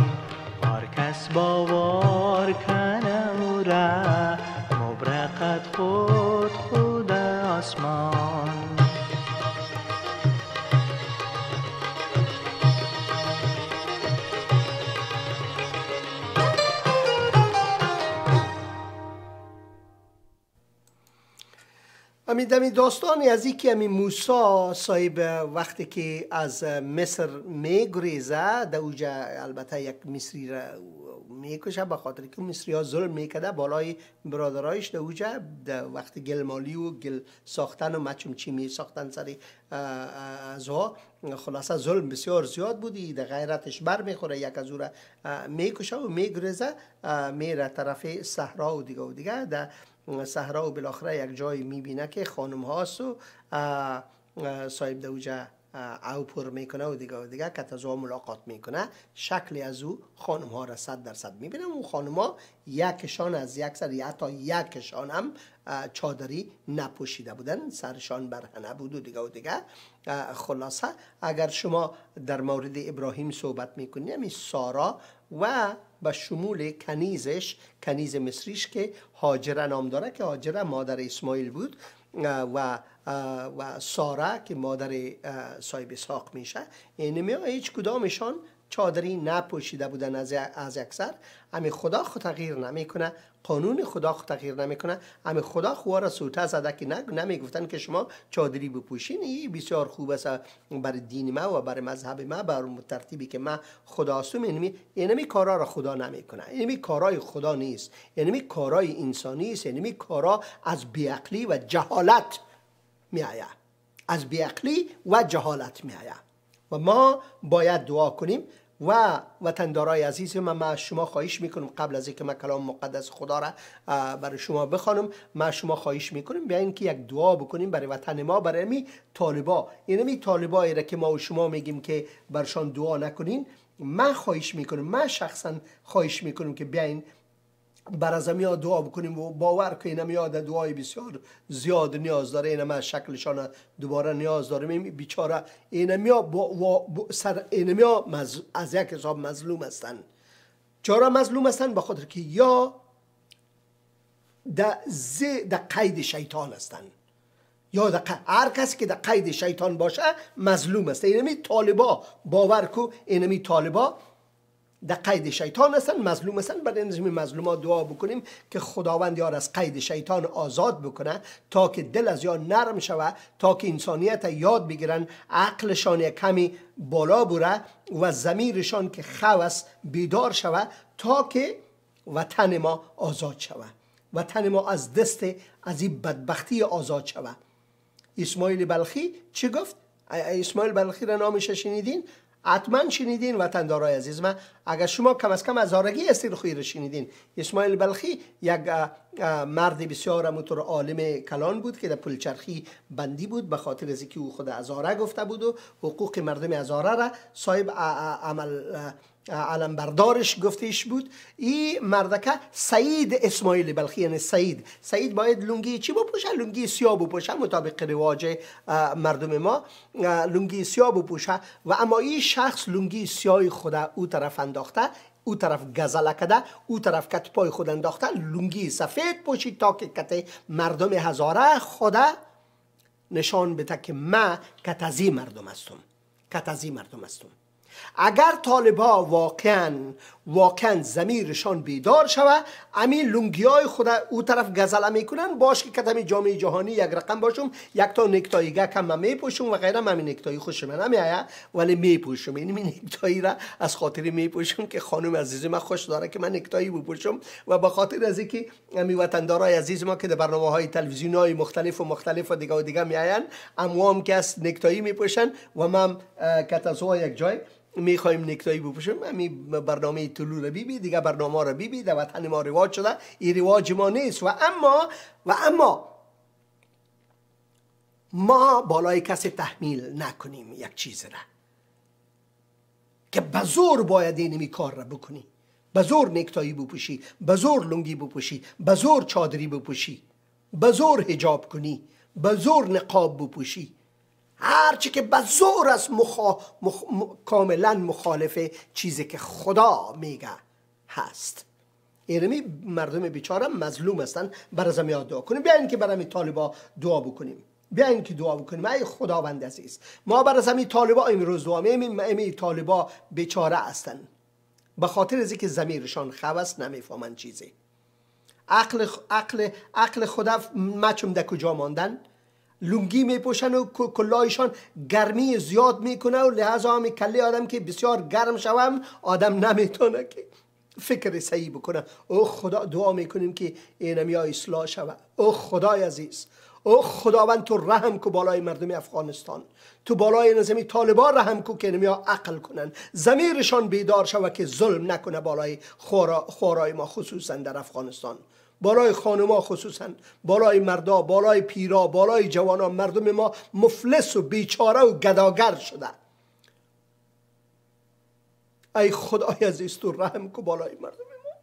هر کس باور کنه او را مبرکت خود آسمان امی داستانی از این که موسی صاحب وقتی که از مصر میگریزه در اوجا البته یک مصری را میکشه به خاطر که مصری ها ظلم میکده بالای برادرایش در اوجا وقتی گل مالی و گل ساختن و مچم چی می ساختن سری از ها خلاصه ظلم بسیار زیاد بودی در غیرتش بر میخوره یک از او را میکشه و میگریزه میره طرف صحرا و دیگه در صحرا و بالاخره یک جایی میبینه که خانم هاست و صاحب دوجه او پر میکنه و دیگه که تازه ملاقات میکنه شکل از او خانم ها را 100% میبینه و خانم ها یکشان از یک سر یا حتی یکشان هم چادری نپوشیده بودن سرشان برهنه بود و دیگه خلاصه اگر شما در مورد ابراهیم صحبت میکنید همی سارا و به شمول کنیز مصریش که هاجره نام داره که هاجره مادر اسماعیل بود و سارا که مادر صاحب اسحاق میشه اینمی ها هیچ کدامشان چادری نپوشیده بودن از اکثر امی خدا خود تغییر نمیکنه قانون خدا خود تغییر نمیکنه امی خدا خواه را سوته زده که نمیگفتن که شما چادری بپوشین این بسیار خوب است برای دین ما و برای مذهب ما برای ترتیبی که ما خدا هستم اینمی کارا را خدا نمیکنه اینمی کارای خدا نیست اینمی کارای انسانی است اینمی کارا از بیعقلی و جهالت میآید از بیعقلی و جهالت میآید و ما باید دعا کنیم و وطندارای عزیز من شما خواهش میکنم قبل از اینکه من کلام مقدس خدا را برای شما بخوانم من شما خواهش میکنم بیاین که یک دعا بکنیم برای وطن ما برای امی طالبا اینمی طالبایی را که ما و شما میگیم که برشان دعا نکنین من خواهش میکنم من شخصا خواهش میکنم که بیاین بر از امیا دعا بکنیم و باور که این امیا در دعای بسیار زیاد نیاز داره این امیا شکلشان دوباره نیاز داره بیچاره این امیا از یک حساب مظلوم هستن چرا مظلوم هستن؟ به خاطر که یا در قید شیطان هستن یا هر کسی که در قید شیطان باشه مظلوم است اینمی طالبا باور کو اینمی طالبا در قید شیطان هستن، مظلوم هستن. برای این مظلومات دعا بکنیم که خداوند یار از قید شیطان آزاد بکنه، تا که دل از یا نرم شوه، تا که انسانیت یاد بگیرن، عقلشان یک کمی بالا بره و ضمیرشان که خوست بیدار شوه، تا که وطن ما آزاد شوه، وطن ما از دست از این بدبختی آزاد شوه. اسماعیل بلخی چی گفت؟ اسماعیل بلخی را نامش شنیدین؟ حتما شنیدین وطندارای عزیز من. اگر شما کم از کم از آرگی استیر خوی را شنیدین. اسماعیل بلخی یک مرد بسیار همونطور عالم کلان بود که در پلچرخی بندی بود، به خاطر از اینکه او خود هزاره گفته بود و حقوق مردم هزاره را صاحب علم بردارش گفتش بود. این مردکه سعید اسماعیل بلخی، یعنی سعید باید لنگی چی بپوشه؟ لنگی سیاه بپوشه، مطابق رواج مردم ما لنگی سیاه بپوشه. و اما این شخص لنگی سیاه خود او طرف انداخته، او طرف گزله کده، او طرف کت پای خود انداخته، لنگی سفید پوشید تا که کت مردم هزاره خود نشان بده که من کتازی مردم هستم. اگر طالبا واقعا ضمیرشان بیدار شوه، همین لنگی های خود او طرف گزله میکنن، باش که کتمی جامعه جهانی یک رقم باشم، یک تا نکتاییگه کم من میپوشم و غیره. همین نکتایی خوش من نمیایه ولی میپوشم، این نکتایی را از خاطر میپوشم که خانم عزیز من خوش داره که من نکتایی بپوشم، و به خاطر از اینکه همین وطندارای عزیز ما که در برنامه‌های تلویزیونی مختلف و دیگه میآیند، هم که از نکتایی میپوشن و من کتازو یک جای میخوایم نکتایی بپوشم. همین برنامه طلوع رو بیبی، دیگه برنامه رو بیبی، در وطن ما رواج شده، این رواج ما نیست. و اما ما بالای کسی تحمیل نکنیم یک چیز را که بزور باید اینمی کار را بکنی، بزور نکتایی بپوشی، بزور لنگی بپوشی، بزور چادری بپوشی، بزور حجاب کنی، بزور نقاب بپوشی، هرچی که بزور از کاملا مخالف چیزی که خدا میگه هست. اینمی مردم بیچاره مظلوم هستن. برای زمین دعا کنیم، بیاین که برای طالبا دعا بکنیم، بیاین که دعا بکنیم. ای خداوند عزیز، ما برای زمین طالبا امروز دعا می‌کنیم. طالبا بیچاره هستن به خاطر از اینکه ضمیرشان خوست، نمیفهمن چیزی. عقل خدا مچم در کجا ماندن، لنگی میپوشن و کلایشان گرمی زیاد میکنه و لحاظا هم کله آدم که بسیار گرم شوم آدم نمیتونه که فکر صحیح بکنه. او خدا دعا میکنیم که اینمی ها اصلاح شوه. او خدای عزیز، او خداوند تو رحم کو بالای مردم افغانستان، تو بالای نظامی طالبان رحم کو که اینمی ها عقل کنن، ضمیرشان بیدار شوه که ظلم نکنه بالای خورای ما، خصوصا در افغانستان، بالای خانما، خصوصا بالای مردا، بالای پیرا، بالای جوانا. مردم ما مفلس و بیچاره و گداگر شده. ای خدای عزیز تو رحم کو بالای مردم ما،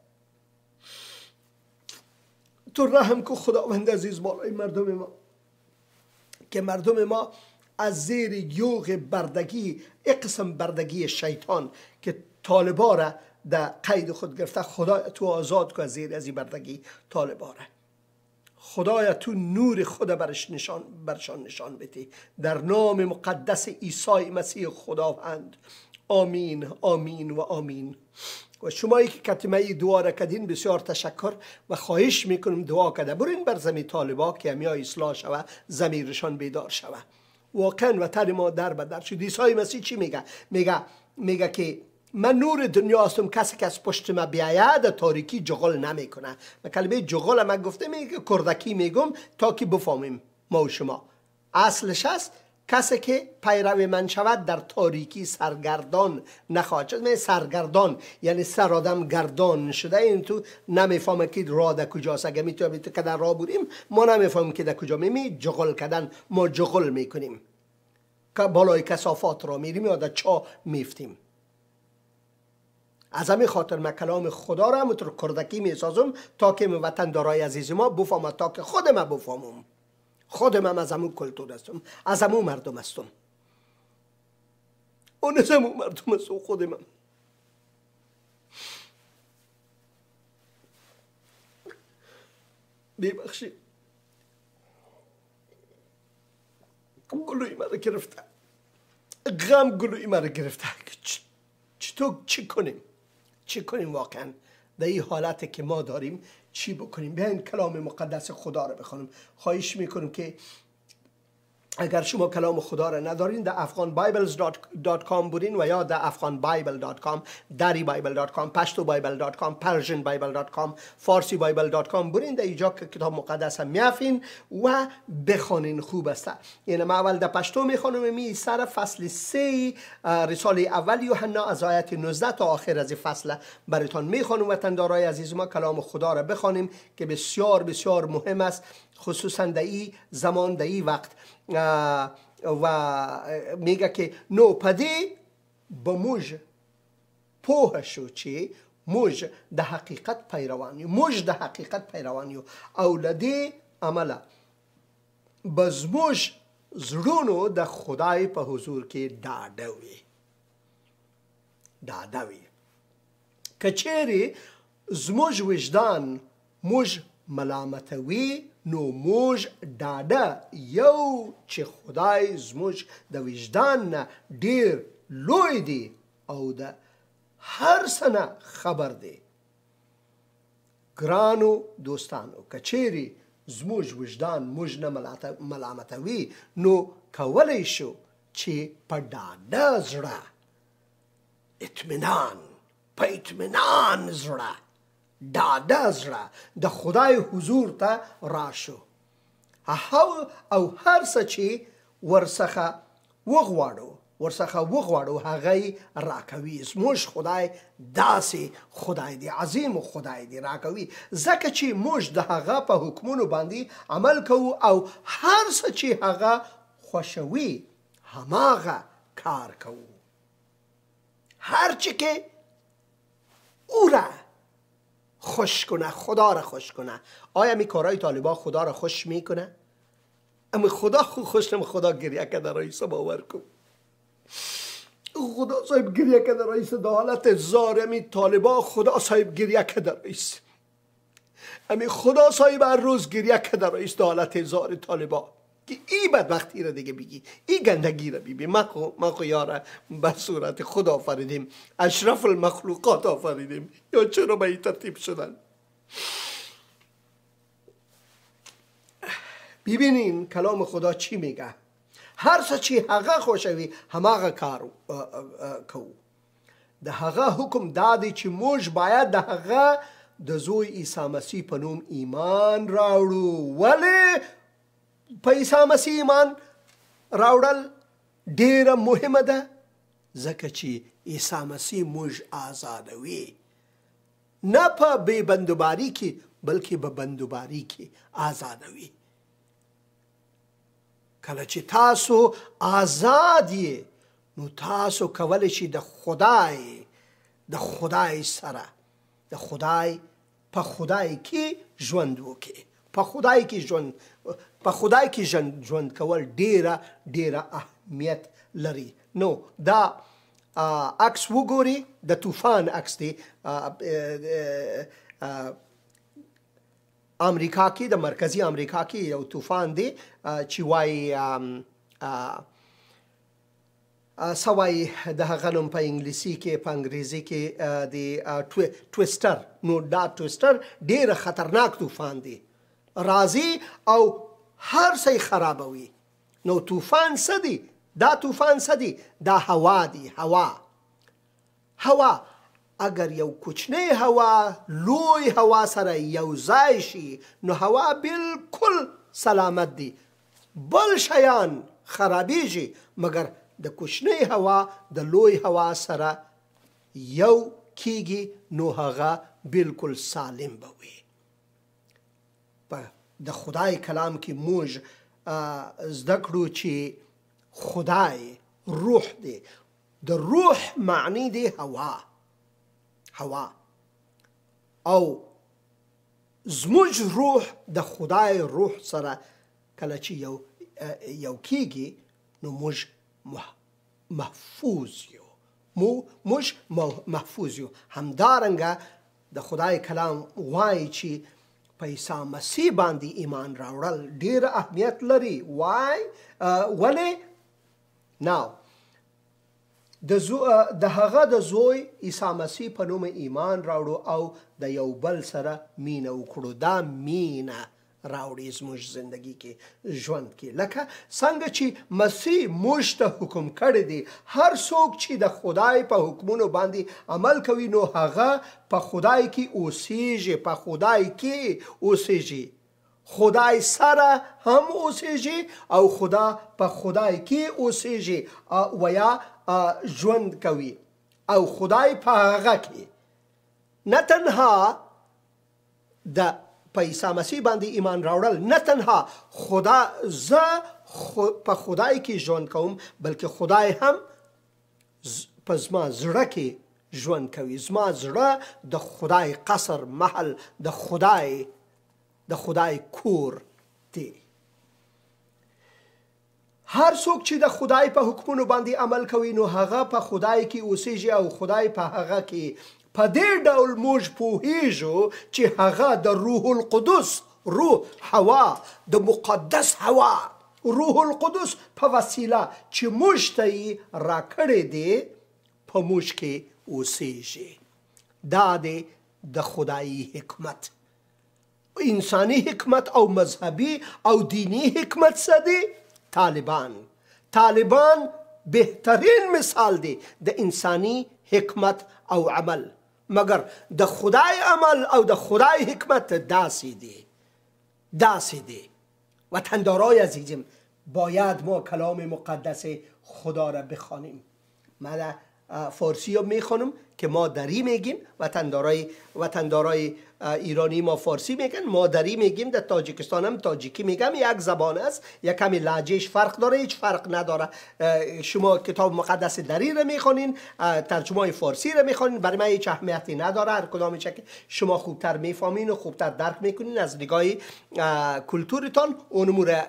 تو رحم کو خداوند عزیز بالای مردم ما، که مردم ما از زیر یوغ بردگی، اقسم بردگی شیطان که طالبا را در قید خود گرفته، خدای تو آزاد که از زیر از این بردگی طالباره. خدایا تو نور خود برشان نشان بده، در نام مقدس عیسی مسیح خداوند. آمین آمین و آمین. و شمایی که کتمه دعا را کردین بسیار تشکر و خواهش میکنم دعا کرده برین بر زمین طالبا که همیا اصلاح شوه، ضمیرشان بیدار شوه. واقعا وطن ما در بدر شد. عیسی مسیح چی میگه؟ میگه که من نور دنیا هستم، کسی که از پشت ما بیاید در تاریکی جغل نمیکنه. و کلمه جغل من گفته میگه کردکی میگم تا که بفهمیم ما و شما. اصلش هست کسی که پیرو من شود در تاریکی سرگردان نخواهد شد. سرگردان یعنی سر آدم گردان شده، این تو نمیفهمه که راه در کجاست. اگه میتونیم که در راه بریم ما نمیفهمیم که در کجا میمی. جغل کردن، ما جغل میکنیم که بالای کثافات را میریم یا در چا میفتیم. از همین خاطر من کلام خدا را همونطور کردکی میسازم تا که وطن دارای عزیز ما بفهمه، تا که خود ما بفهمم. خودم هم از همون کلتور هستم، از همون مردم هستم، اون از همون مردم هستم. خودم هم ببخشید گلوی مرا گرفته، غم گلوی مرا گرفته. چطور چی کنیم؟ چی کنیم واقعا در این حالتی که ما داریم چی بکنیم؟ بیاین کلام مقدس خدا رو بخونیم. خواهش میکنم که اگر شما کلام خدا را ندارین در afghanbibles.com برین و یا در afghanbible.com، daribible.com، pashtobible.com، persianbible.com، farsibible.com برین. در اینجا که کتاب مقدس هم میافین و بخونین. خوب است. یعنی ما اول در پشتو میخونم می سر فصل 3 رساله اول یوحنا از آیت 19 تا آخر از فصل براتون میخونم. وطندارای عزیز ما کلام خدا را بخونیم که بسیار بسیار مهم است، خصوصا در این زمان، در این وقت. و میگه که نوپدی به موج پوه شو چی؟ موج ده حقیقت پیروانی، موج ده حقیقت پیروانی اولادی عمله بزموج زرونو ده خدای په حضور کې دادوی کچری زموج وجدان موج ملامتوي نو موج داده یو چې خدای زموج د وجدان نه ډیر لوی دی او د هر سنه خبر دی. ګرانو دوستانو کچېری زموج وجدان موج نه ملامتوي نو کولی شو چې په ډاډه زړه اطمینان په اطمینان زړه ډاډه زړه د خدای حضور ته راشو او هر څه چې ورڅخه وغواړو هغه راکوي. زموږ خدای داسې خدای دی، عظیم خدای دی، راکوي ځکه چې موږ د هغه په حکمونو باندې عمل کوو او هر څه چې هغه خوښوي هماغه کار کوو. هر چی که او را خوش کنه، خدا را خوش کنه. آیا می کارهای طالبان خدا را خوش میکنه؟ اما خدا خوش نمی خدا گریه کرده رئیس باور کن. خدا صاحب گریه کرده رئیس در حالت زار. امی طالبان خدا صاحب گریه کرده رئیس. امی خدا صاحب هر روز گریه کرده رئیس در حالت زار طالبان که ای بدبختی را دیگه بگی، ای گندگی را بگی. ما خو یاره به صورت خدا آفریدیم، اشرف المخلوقات آفریدیم، یا چرا به این ترتیب شدن؟ ببینین کلام خدا چی میگه. هر څه چې هغه خوښوي هماغه کار کوو. د هغه حکم دا دی چې موږ باید د هغه د زوی عیسی مسیح په نوم ایمان راوړو. ولې په عیسی مسیح ایمان راوړل ډیره مهمه ده؟ ځکه چې عیسی مسیح موږ آزادوي، نه په بې بندوباري کې بلکې په بندوباري کې آزادوي. کله چې تاسو آزاد یې نو تاسو کولی شئ د خدای سره د خدای په خدای کې ژوند وکړئ. په خدای کې ژوند کول ډیره اهمیت لري. نو دا عکس وګورئ، د طوفان عکس دی. امریکا کې، د مرکزی امریکا کې یو طوفان دی چې وایي سوای د هغه نوم په انګلیسي کې، په انګریزي کې د ټویسټر. نو دا ټویسټر ډیره خطرناک طوفان دی، راځي او هر څه خرابوي. نو طوفان څه دی؟ دا طوفان څه دی؟ دا هوا دی. هوا اگر یو کوچنی هوا لوی هوا سره یو ځای شي نو هوا بالکل سلامت دی، بل شیان خرابیږي، مگر د کوچنی هوا د لوی هوا سره یو کیږي نو هغه بالکل سالم به وي. د خدای کلام کې موږ زده کړو چې خدای روح دی. د روح معنی دی هوا او زموږ روح د خدای روح سره کله چې یو کیږي نو موږ محفوظ یو. همدارنګه د خدای کلام وایي چې په عیسی مسیح باندې ایمان راوړل ډیر اهمیت لري. ولې؟ نو د هغه د زوی عیسی مسیح په نوم ایمان راوړو او د یو بل سره مینه وکړو. دا مینه راوړي زموږ زندگی کې ژوند کې، لکه څنګه چې مسیح موږ ته حکم کړی دی هر څوک چې د خدای په حکمونو باندې عمل کوي نو هغه په خدای کې اوسیږي، په خدای کې اوسیږي، خدای سره هم اوسیږي او خدا په خدای کې اوسیږي و یا ژوند کوي او خدای په هغه کې نه تنها د په عیسی مسیح باندې ایمان راوړل، نه تنها خدا زه په خدای کې ژوند کوم بلکې خدای هم په زما زړه کې ژوند کوي. زما زړه د خدای قصر محل د خدای کور دی. هر څوک چې د خدای په حکمونو باندې عمل کوي نو هغه په خدای کې اوسیږي او خدای په هغه کې. په دې ډول موږ پوهیږو چې هغه د روح القدس، روح هوا، د مقدس هوا، روح القدس په وسیله چې موږ ته یې راکړی دی په موږ کې اوسیږي. دا دی د خدایي حکمت. انسانی حکمت او مذهبی او دینی حکمت څه دی؟ طالبان بهترین مثال دی د انسانی حکمت او عمل، مگر د خدای عمل او د خدای حکمت داسې دی. وطندارای عزیزم، باید ما کلام مقدس خدا را بخوانیم. من فارسی رو میخوانم که مادری میگیم، وطندارای ایرانی ما فارسی میگن، مادری میگیم. در تاجیکستان هم تاجیکی میگم. یک زبان است، یک کمی لهجهش فرق داره، هیچ فرق نداره. شما کتاب مقدس دری رو میخوانین، ترجمه فارسی رو میخوانین، برای من هیچ اهمیتی نداره. هر کدامش که شما خوبتر میفهمین و خوبتر درک میکنین از نگاه کلتورتان اون امور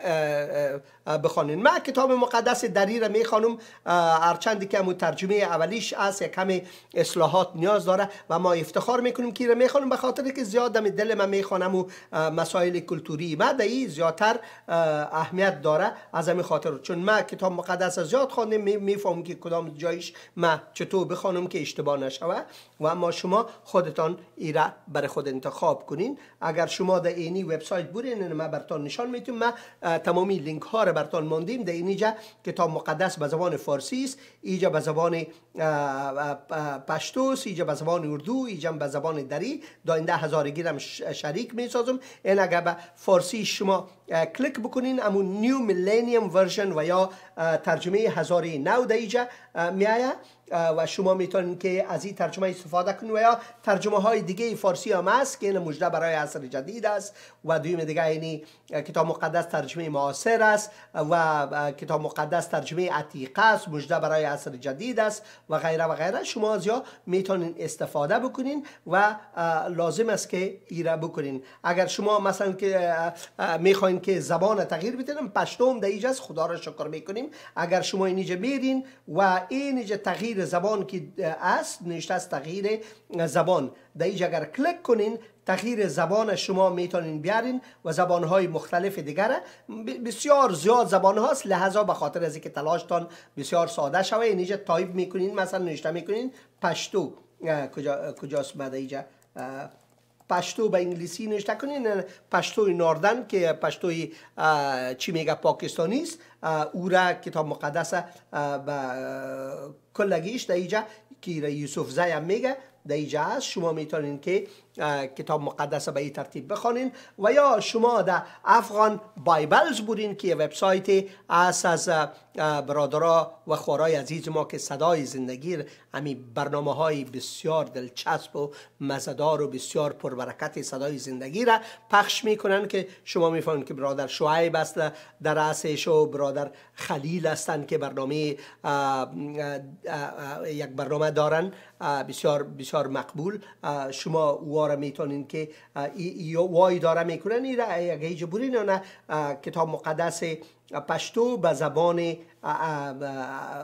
بخوانین. من کتاب مقدس دری رو میخوانم، هرچند که همون ترجمه اولیش است یک کمی اصلاحات نیاز داره و ما افتخار میکنیم که رو میخوانم، به خاطر که زیاد دم دل من میخوانم و مسائل کلتوری من دایی زیادتر اهمیت داره. از همین خاطر چون من کتاب مقدس زیاد خواندم میفهمم که کدام جایش من چطور بخوانم که اشتباه نشوه و اما شما خودتان ایره برای خود انتخاب کنین. اگر شما در اینی وبسایت برین من براتون نشان میتونم. من تمامی لینک ها رو براتون ماندیم. در اینجا کتاب مقدس به زبان فارسی است، اینجا به زبان پشتو است، اینجا به زبان اردو، اینجا به زبان دری. داینده هزارگی هم شریک میسازم. این اگر به فارسی شما کلیک بکنین امون نیو میلینیوم ورژن و یا ترجمه 1009 در اینجا میایه و شما میتونین که از این ترجمه استفاده کنید و یا ترجمه های دیگه فارسی هم هست که این مجده برای عصر جدید است و دویم دیگه اینی کتاب مقدس ترجمه معاصر است و کتاب مقدس ترجمه عتیقه است، مجده برای عصر جدید است و غیره و غیره. شما از یا میتونین استفاده بکنین و لازم است که ایره بکنین. اگر شما مثلا که میخواین که زبان تغییر بدین، پشتوم در اینجاست، خدا را شکر میکنیم. اگر شما اینجا میرین و اینجا تغییر زبان که است نوشته است تغییر زبان، در اینجا اگر کلیک کنین تغییر زبان شما میتونین بیارین و زبانهای مختلف دیگر. بسیار زیاد زبان هاست، لحظه به خاطر از اینکه تلاشتان بسیار ساده شوه اینجا تایپ میکنین، مثلا نوشته میکنین پشتو. کجاست بعد اینجا پشتو به انگلیسی نوشته کنین، پشتوی ناردن که پشتوی چی میگه پاکستانی است، او را کتاب مقدس به کلگیش در اینجا که یوسف زی هم میگه در اینجا هست. شما میتونین که کتاب مقدس به این ترتیب بخوانین و یا شما در افغان بایبلز بودین که وبسایت است از برادرها و خوارای عزیز ما که صدای زندگی همین برنامه های بسیار دلچسب و مزدار و بسیار پربرکت صدای زندگی را پخش میکنن که شما میفهمید که برادر شعیب است در رأسش و برادر خلیل هستند که برنامه یک برنامه دارن بسیار بسیار مقبول. شما واره میتونین که وای داره میکنن این را اگه ایجا برین نه کتاب مقدس پشتو به زبان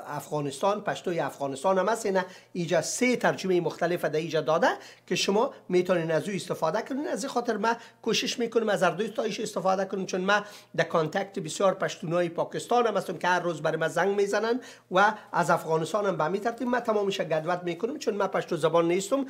افغانستان، پشتوی افغانستان هم هست. اینجا 3 ترجمه مختلف در اینجا داده که شما میتونین از او استفاده کنین. از این خاطر من کوشش میکنم از هر دوی تایش استفاده کنم، چون من در کانتکت بسیار پشتونای پاکستان هم هستم که هر روز برای من زنگ میزنن و از افغانستان هم به همین ترتیب من تمامش گدوت میکنم، چون من پشتو زبان نیستم.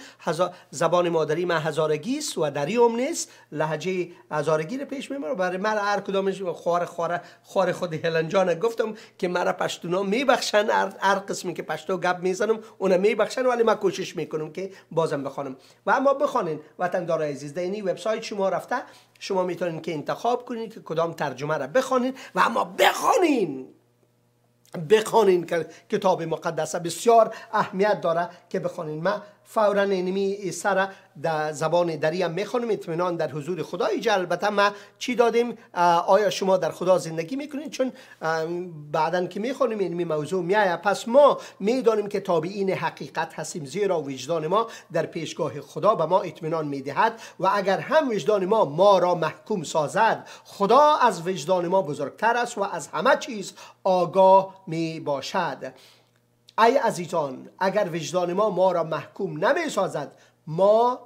زبان مادری من هزارگی است و دریام نیست، لهجه هزارگی رو پیش میبرم. برای من هر کدامش خوار خود هلنجان گفتم که مرا پشتونا میبخشن، هر قسمی که پشتو گپ میزنم اون میبخشن، ولی من کوشش میکنم که بازم بخوانم. و اما بخوانین وطندارای عزیز، در این وبسایت شما رفته شما میتونین که انتخاب کنین که کدام ترجمه را بخوانین و اما بخوانین که کتاب مقدس بسیار اهمیت داره که بخوانین. من فوراً اینمی سر در زبان دری هم میخوانم، اطمینان در حضور خدا. اینجا البته ما چی دادیم؟ آیا شما در خدا زندگی میکنید؟ چون بعداً که میخوانیم اینمی موضوع میایه. پس ما میدانیم که تابعین حقیقت هستیم، زیرا وجدان ما در پیشگاه خدا به ما اطمینان میدهد و اگر هم وجدان ما را محکوم سازد، خدا از وجدان ما بزرگتر است و از همه چیز آگاه می باشد. ای عزیزان، اگر وجدان ما را محکوم نمی سازد، ما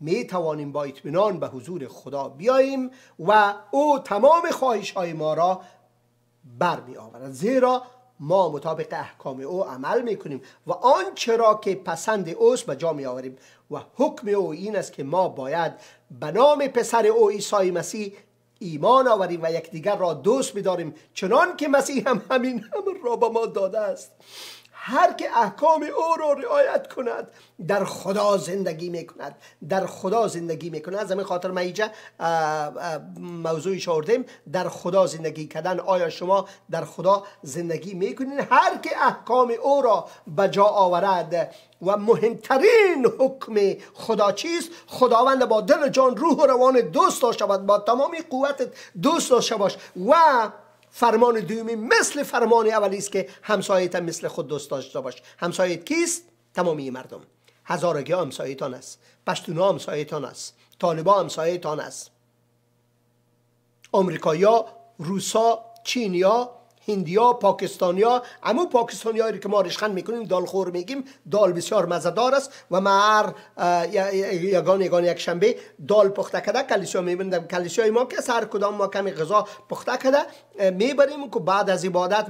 می توانیم با اطمینان به حضور خدا بیاییم و او تمام خواهش های ما را برمی آورد، زیرا ما مطابق احکام او عمل می کنیم و آنچه را که پسند اوست به جا می آوریم و حکم او این است که ما باید به نام پسر او عیسی مسیح ایمان آوریم و یکدیگر را دوست بداریم، چنان که مسیح هم همین امر را به ما داده است. هر که احکام او را رعایت کند در خدا زندگی میکند، در خدا زندگی میکند. از همین خاطر ما اینجا موضوعی آوردیم، در خدا زندگی کردن. آیا شما در خدا زندگی میکنید؟ هر که احکام او را به جا آورد. و مهمترین حکم خدا چیست؟ خداوند با دل جان روح و روان دوست داشته باش، با تمامی قوتت دوست داشته باش. و فرمان دومی مثل فرمان اولی است که همسایت مثل خود دوست داشته باش. همسایت کیست؟ تمامی مردم. هزارگی همسایتان است، پشتونا همسایتان است، طالبا همسایتان است، آمریکایی‌ها، روسا، چینیا، هندیا، پاکستانیا. اما پاکستانیایی که ما رشخند میکنیم، دال خور میگیم، دال بسیار مزه‌دار است و ما هر یگان یک شنبه دال پخته کرده کلیسا میبریم. کلیسای ما که هر کدام ما کمی غذا پخته کرده میبریم که بعد از عبادت،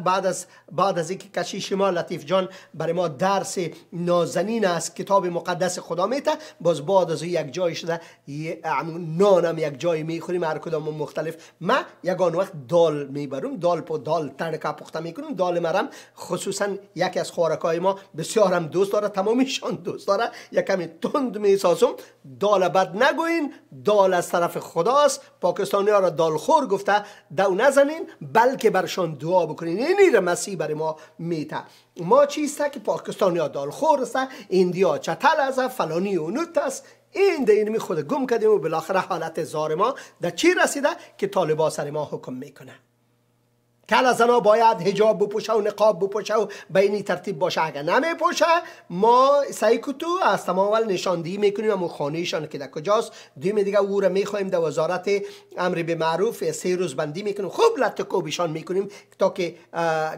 بعد از اینکه کشیش ما لطیف جان برای ما درس نازنین است کتاب مقدس خدا میته، باز بعد از یک جای شده نانم یک جای میخوریم، هر کدام مختلف. ما یگان وقت دال میبریم، دال پو دال ترکا پخته میکنیم. دال مرم خصوصا یکی از خوراکای ما بسیار هم دوست داره، تمامیشان دوست داره. یک کمی تند میسازم. دال بد نگوین، دال از طرف خداست. پاکستانی ها را دال خور گفته، دو نزنین بلکه برشان دعا بکنین. اینی را مسیح برای ما میته. ما چیسته که پاکستانی ها دال خور است، ایندیا چتل است، فلانی اونوت است. این دینمی خود گم کردیم و بالاخره حالت زار ما در چی رسیده که طالبا سر ما حکم میکنه. کل زنا باید حجاب بپوشه و نقاب بپوشه و به این ترتیب باشه. اگر نمیپوشه ما سعی کتو از تمام اول نشاندهی میکنیم و خانهشان که در کجاست. دویم دیگه او را میخوایم در وزارت امر به معروف 3 روز بندی میکنیم، خوب لطکوبشان میکنیم تا که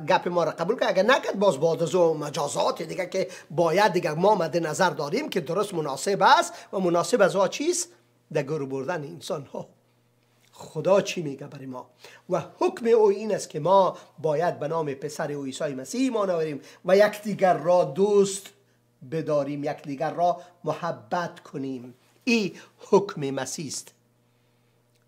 گپ ما را قبول کنه. اگر نکرد باز بعد از مجازات دیگه که باید دیگه ما مد نظر داریم که درست مناسب است. و مناسب از چیست؟ در گرو بردن انسان ها. خدا چی میگه برای ما؟ و حکم او این است که ما باید به نام پسر او عیسی مسیح ایمان آوریم و یکدیگر را دوست بداریم، یکدیگر را محبت کنیم. این حکم مسیح است.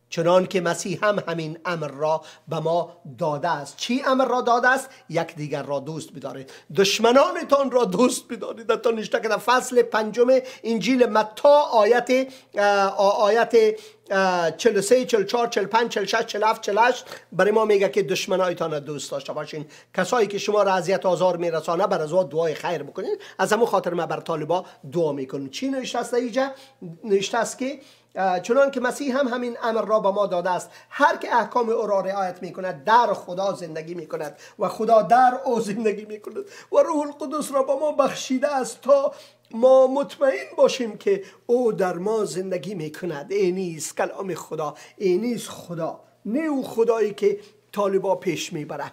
چنان که مسیح هم همین امر را به ما داده است. چی امر را داده است؟ یکدیگر را دوست بدارید، دشمنانتان را دوست بدارید. در نوشته که در فصل 5 انجیل متی آیت 43 44 45 46 47 48 برای ما میگه که دشمنایتان را دوست داشته باشین. کسایی که شما را اذیت آزار میرسانه بر از دعای خیر بکنین. از همون خاطر ما بر طالبا دعا میکنیم. چی نوشته است اینجا؟ نوشته است که چنان که مسیح هم همین امر را به ما داده است. هر که احکام او را رعایت میکند در خدا زندگی میکند و خدا در او زندگی میکند و روح القدس را به ما بخشیده است تا ما مطمئن باشیم که او در ما زندگی میکند. این نیست کلام خدا، این نیست خدا، نه او خدایی که طالبا پیش میبره.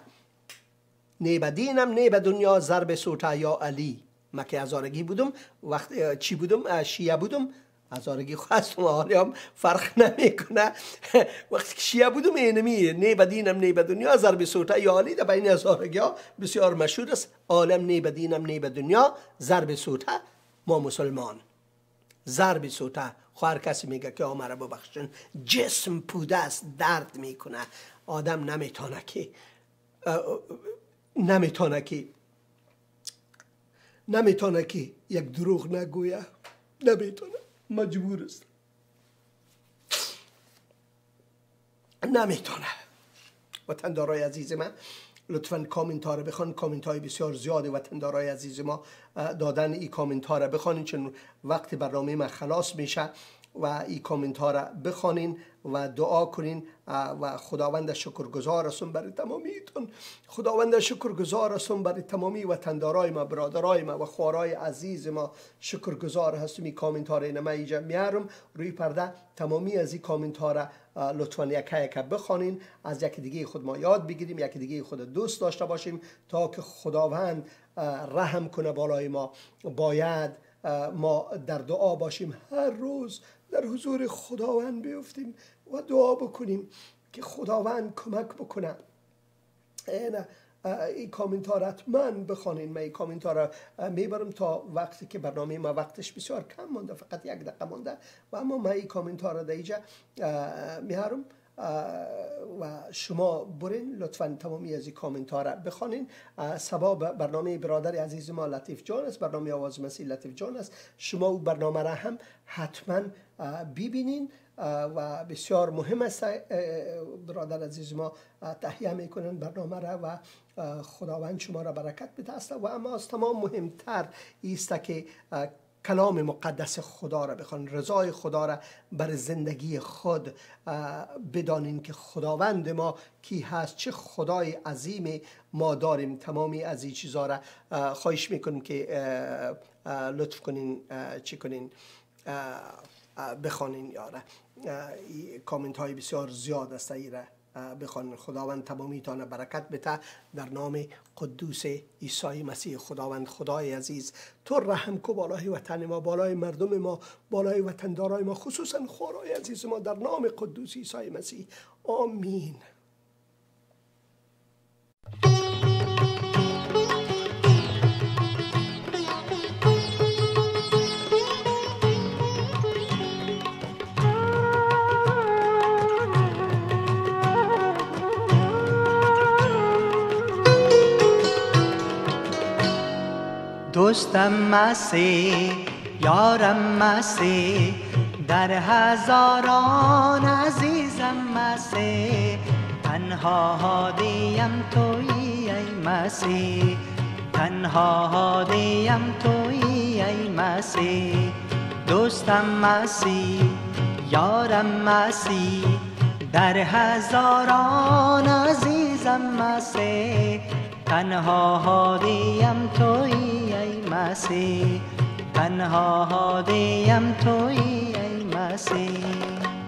نی به دینم نی به دنیا ضرب سوتا یا علی. من که هزارگی بودم وقت چی بودم شیعه بودم هزارگی خواستم حالی هم فرق نمیکنه. وقتی که شیعه بودم اینمی نی به دینم نی به دنیا ضرب سوتا یا علی در بین هزارگی ها بسیار مشهور است. عالم نی به دینم نی به دنیا ضرب سوتا ما مسلمان. ضرب سوتا هر کسی میگه که آمره ببخشن جسم پوده است درد میکنه. آدم نمیتونه که یک دروغ نگویه. نمیتونه، مجبور است. نمیتونه. وطندارای عزیز من لطفاً کامنت ها رو بخوان. کامنت های بسیار زیادی وطندارای عزیز ما دادن. این کامنت ها رو بخوانین چون وقت برنامه من خلاص میشه و این کامنت ها را بخوانین و دعا کنین و خداوند شکرگزار هستم برای تمامیتون. خداوند شکرگزار هستم برای تمامی وطندارای ما، برادرای ما و خوارای عزیز ما. شکرگزار هستم. این کامنت ها را اینما اینجا میارم روی پرده. تمامی از این کامنت ها را لطفاً یک بخوانین. از یکی دیگه خود ما یاد بگیریم، یکی دیگه خود دوست داشته باشیم تا که خداوند رحم کنه بالای ما. باید ما در دعا باشیم، هر روز در حضور خداوند بیفتیم و دعا بکنیم که خداوند کمک بکنه. این کامنت ها را حتما بخوانین. من این کامنت ها را میبرم تا وقتی که برنامه ما وقتش بسیار کم مونده، فقط 1 دقیقه مونده و اما من این کامنت ها را در اینجا میارم و شما برین لطفاً تمامی از این کامنت ها را بخوانین. سبب برنامه برادر عزیز ما لطیف جان است، برنامه آواز مسیح لطیف جان است. شما او برنامه را هم حتما ببینین و بسیار مهم است. برادر عزیز ما تهیه میکنن برنامه را و خداوند شما را برکت بده است. و اما از تمام مهمتر است که کلام مقدس خدا را بخوان، رضای خدا را بر زندگی خود بدانین که خداوند ما کی هست، چه خدای عظیم ما داریم. تمامی از این چیزها را خواهش میکنم که لطف کنین چی کنین بخوانین. یاره کامنت های بسیار زیاد است ایره بخوان. خداوند تمامیتان برکت بده در نام قدوس عیسی مسیح. خداوند خدای عزیز تو رحم کو بالای وطن ما، بالای مردم ما، بالای وطندارای ما، خصوصا خوارای عزیز ما، در نام قدوس عیسی مسیح. آمین. دوستم مسیح، یارم مسیح، در هزاران عزیزم مسیح. تنها هادیم تویی ای مسیح، تنها هادیم تویی ای مسیح. دوستم مسیح، یارم مسیح، در هزاران عزیزم مسیح. تنها هادیم تویی ای مسیح، تنها هادیم تویی ای مسیح.